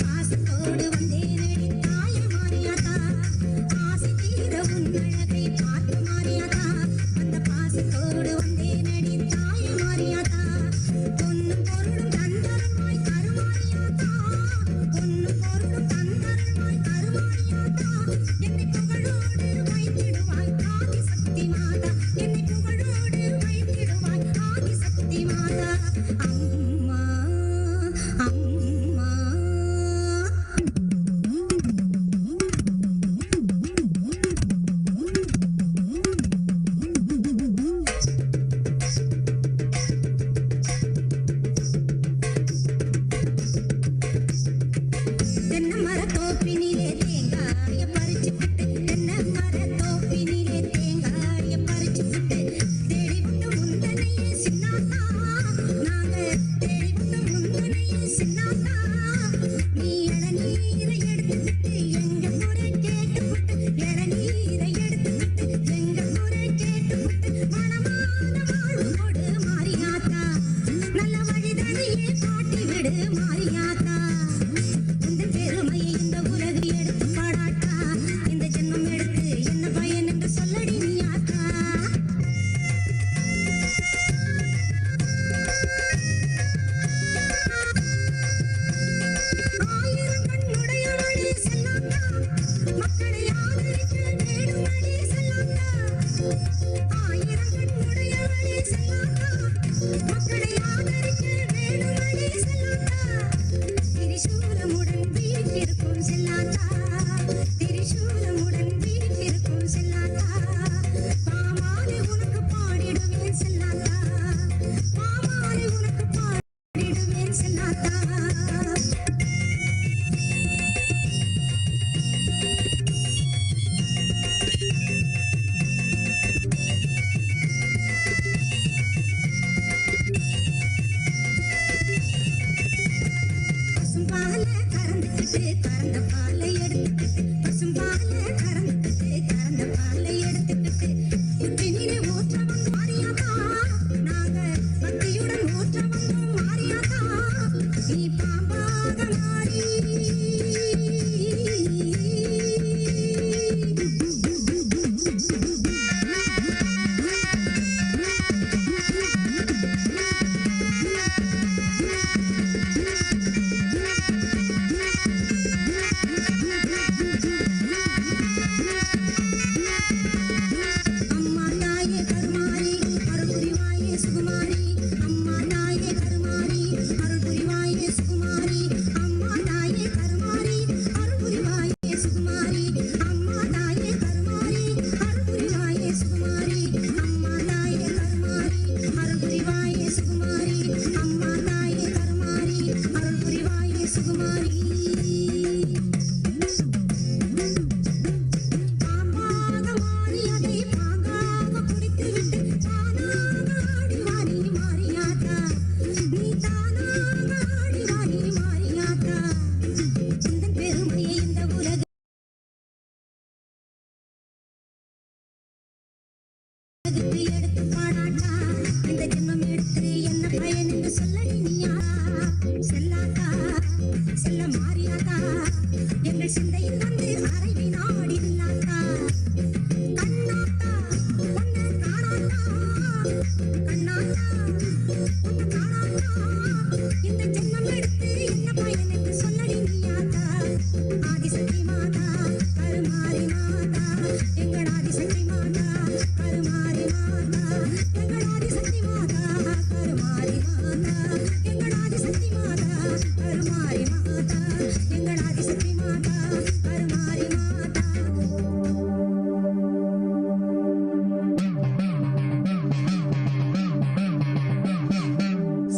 பாசத்தோடு வந்தேனடி தாய மாறியாத்தா, அந்த பாசத்தோடு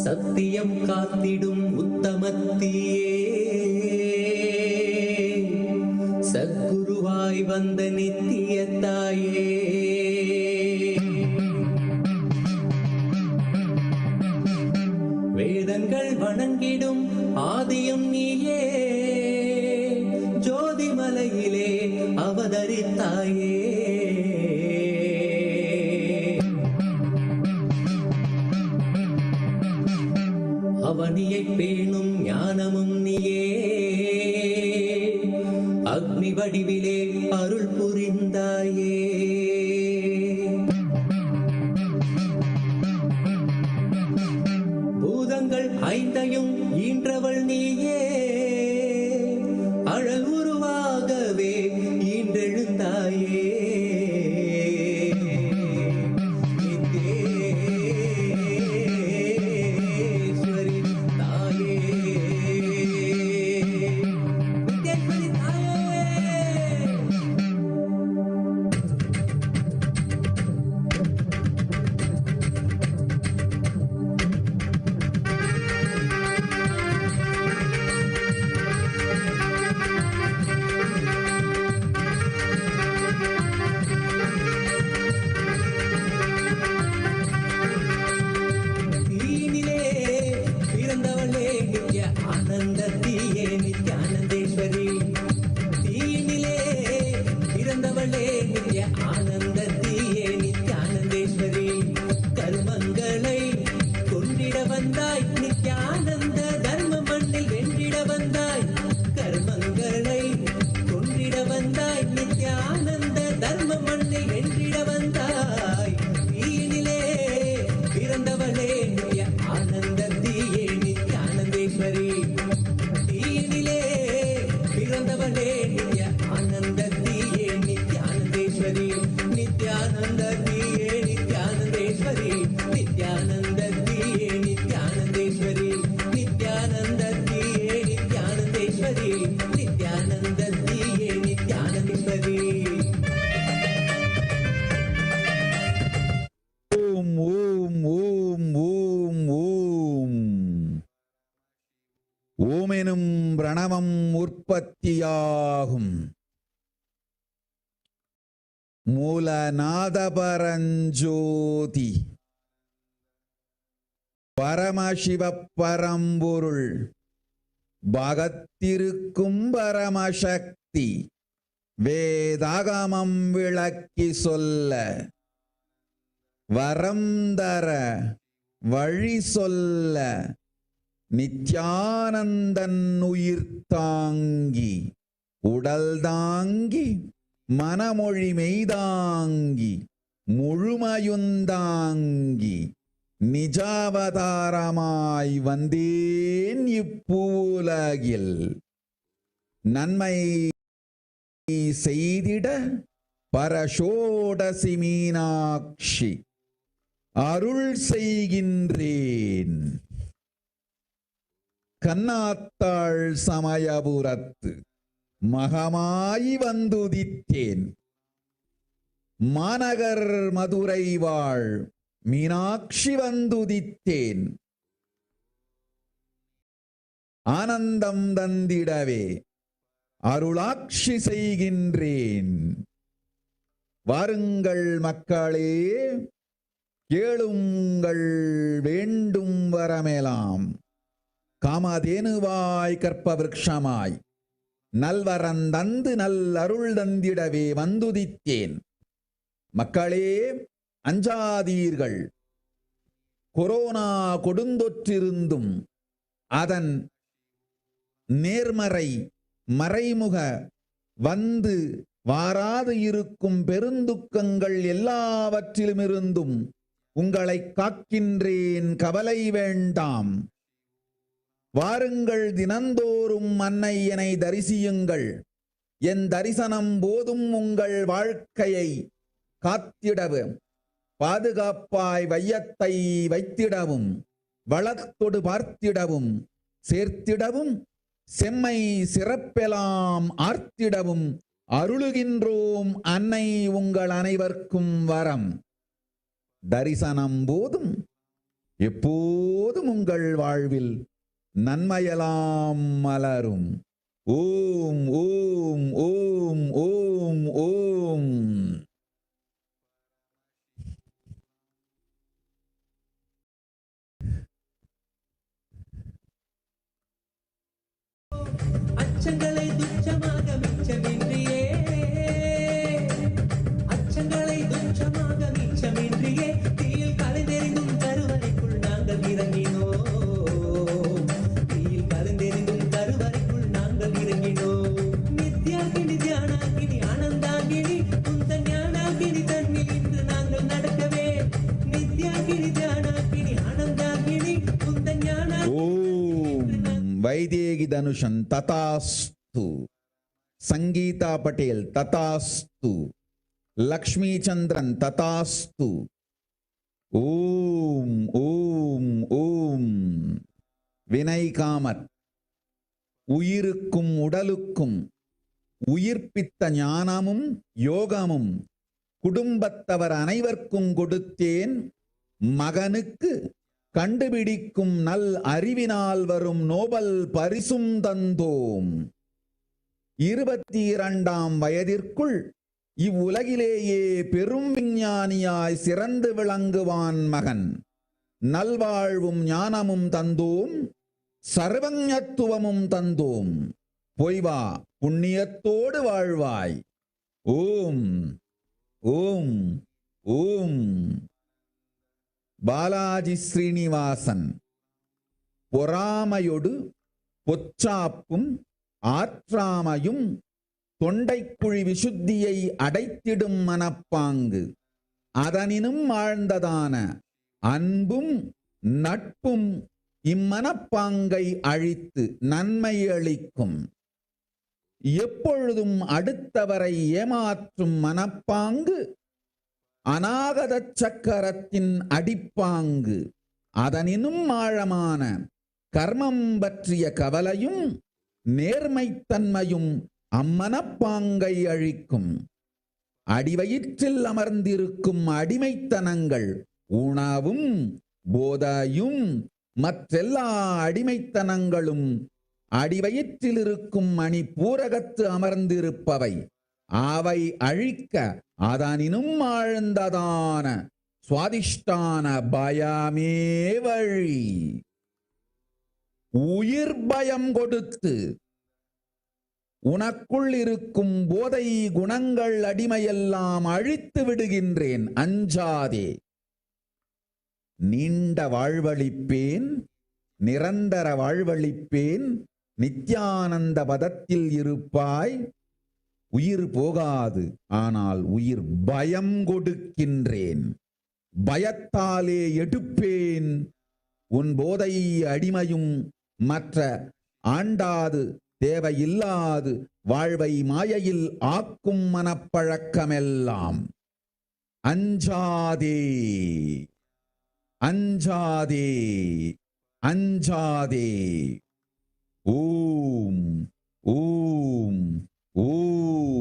சத்தியம் காத்திடும் உத்தமத்தியே சத்குருவாய் வந்த நித்திய தாயே வேதங்கள் வணங்கிடும் ஆதியும் நீயே ஜோதிமலையிலே அவதரித்தாயே அவனியை பேணும் ஞானமும் நீயே அக்னி வடிவிலே அருள் புரிந்தாயே பூதங்கள் ஐந்தையும் ஈன்றவள் நீயே அழல் உருவாகவே ஈன்றெழுந்தாயே ஓமெனும் பிரணவம் உற்பத்தியாகும் மூலநாதபரஞ்சோதி பரமசிவ பரம்பொருள் பாகத்திருக்கும் பரமசக்தி வேதாகமம் விளக்கி சொல்ல வரம் தர வழி சொல்ல நித்யானந்தன் உயிர் தாங்கி உடல் தாங்கி மனமொழி மெய்தாங்கி முழுமையுந்தாங்கி நிஜாவதாரமாய் வந்தேன் இப்பூலகில் நன்மை செய்திட பரஷோடசி மீனாட்சி அருள் செய்கின்றேன். கண்ணாத்தாள் சமயபுரத்து மகமாய் வந்துதித்தேன். மாநகர் மதுரை வாழ் மீனாட்சி வந்துதித்தேன். ஆனந்தம் தந்திடவே அருளாட்சி செய்கின்றேன். வாருங்கள் மக்களே, கேளுங்கள் வேண்டும் வரமெலாம். காமதேனுவாய் கற்ப விருட்சமாய் நல்வரந்தந்து நல் அருள் தந்திடவே வந்துதித்தேன். மக்களே, அஞ்சாதீர்கள். கொரோனா கொடுந்தொற்றிருந்தும் அதன் நேர்மறை மறைமுக வந்து வாராது இருக்கும் பெருந்துக்கங்கள் எல்லாவற்றிலுமிருந்தும் உங்களை காக்கின்றேன், கவலை வேண்டாம். வாருங்கள், தினந்தோறும் அன்னை என்னை தரிசியுங்கள். என் தரிசனம் போதும் உங்கள் வாழ்க்கையை காத்திடவும் பாதுகாப்பாய் வையத்தை வைத்திடவும் வளத்தொடு பார்த்திடவும் சேர்த்திடவும் செம்மை சிறப்பெலாம் ஆர்த்திடவும் அருளுகின்றோம் அன்னை உங்கள் அனைவர்க்கும் வரம். தரிசனம் போதும் எப்போதும் உங்கள் வாழ்வில் நன்மையெல்லாம் மலரும். ஓம் ஓம் ஓம் ஓம் ஓம். அச்சங்களை துச்சமாக மிச்சமின்றியே, அச்சங்களை துச்சமாக மிச்சமின்றியே, தீயில் கலைந்தெறிந்தும் கருவறைக்குள் நாங்கள் இறங்கினோம், தீயில் கலைந்தெறிந்தும் கருவறைக்குள் நாங்கள் இறங்கினோம். நித்யாகினி தியானாகினி ஆனந்தாகினி குந்த ஞானாகினி தன்னில் இன்று நாங்கள் நடக்கவே, நித்யாகினி தியானாகினி ஆனந்தாகினி குந்த ஞானாகினி. வைதேகி தனுஷன் ததாஸ்து, சங்கீதா பட்டேல் ததாஸ்து, லக்ஷ்மி சந்திரன் ததாஸ்து. ஓம் ஓம் ஓம். வினய் காமத் உயிருக்கும் உடலுக்கும் உயிர்ப்பித்த ஞானமும் யோகமும் குடும்பத்தவர் அனைவருக்கும் கொடுத்தேன். மகனுக்கு கண்டுபிடிக்கும் நல் அறிவினால் வரும் நோபல் பரிசும் தந்தோம். 22ஆம் வயதிற்குள் இவ்வுலகிலேயே பெரும் விஞ்ஞானியாய் சிறந்து விளங்குவான் மகன். நல்வாழ்வும் ஞானமும் தந்தோம், சர்வஞத்துவமும் தந்தோம். பொய்வா, புண்ணியத்தோடு வாழ்வாய். ஓம் ஓம் ஓம். பாலாஜி ஸ்ரீனிவாசன் பொறாமையொடு பொச்சாப்பும் ஆற்றாமையும் தொண்டைக்குழி விசுத்தியை அடைத்திடும் மனப்பாங்கு, அதனினும் ஆழ்ந்ததான அன்பும் நட்பும் இம்மனப்பாங்கை அழித்து நன்மை அளிக்கும். எப்பொழுதும் அடுத்தவரை ஏமாற்றும் மனப்பாங்கு அநாகத சக்கரத்தின் அடிப்பாங்கு, அதனினும் ஆழமான கர்மம் பற்றிய கவலையும் நேர்மைத்தன்மையும் அம்மனப்பாங்கை அழிக்கும். அடிவயிற்றில் அமர்ந்திருக்கும் அடிமைத்தனங்கள் உணவும் போதையும் மற்றெல்லா அடிமைத்தனங்களும் அடிவயிற்றில் இருக்கும் மணிப்பூரகத்து அமர்ந்திருப்பவை. அவை அழிக்க அதனினும் ஆழ்ந்ததான சுவாதிஷ்டான பயமே வழி. உயிர் பயம் கொடுத்து உனக்குள் இருக்கும் போதை குணங்கள் அடிமையெல்லாம் அழித்து விடுகின்றேன். அஞ்சாதே. நீண்ட வாழ்வளிப்பேன், நிரந்தர வாழ்வளிப்பேன். நித்யானந்த பதத்தில் இருப்பாய். உயிர் போகாது, ஆனால் உயிர் பயம் கொடுக்கின்றேன். பயத்தாலே எடுப்பேன் உன் போதை அடிமையும் மற்ற ஆண்டாது தேவையில்லாது வாழ்வை மாயையில் ஆக்கும் மனப்பழக்கமெல்லாம். அஞ்சாதே அஞ்சாதே அஞ்சாதே. ஓம் ஓம் ஓம்.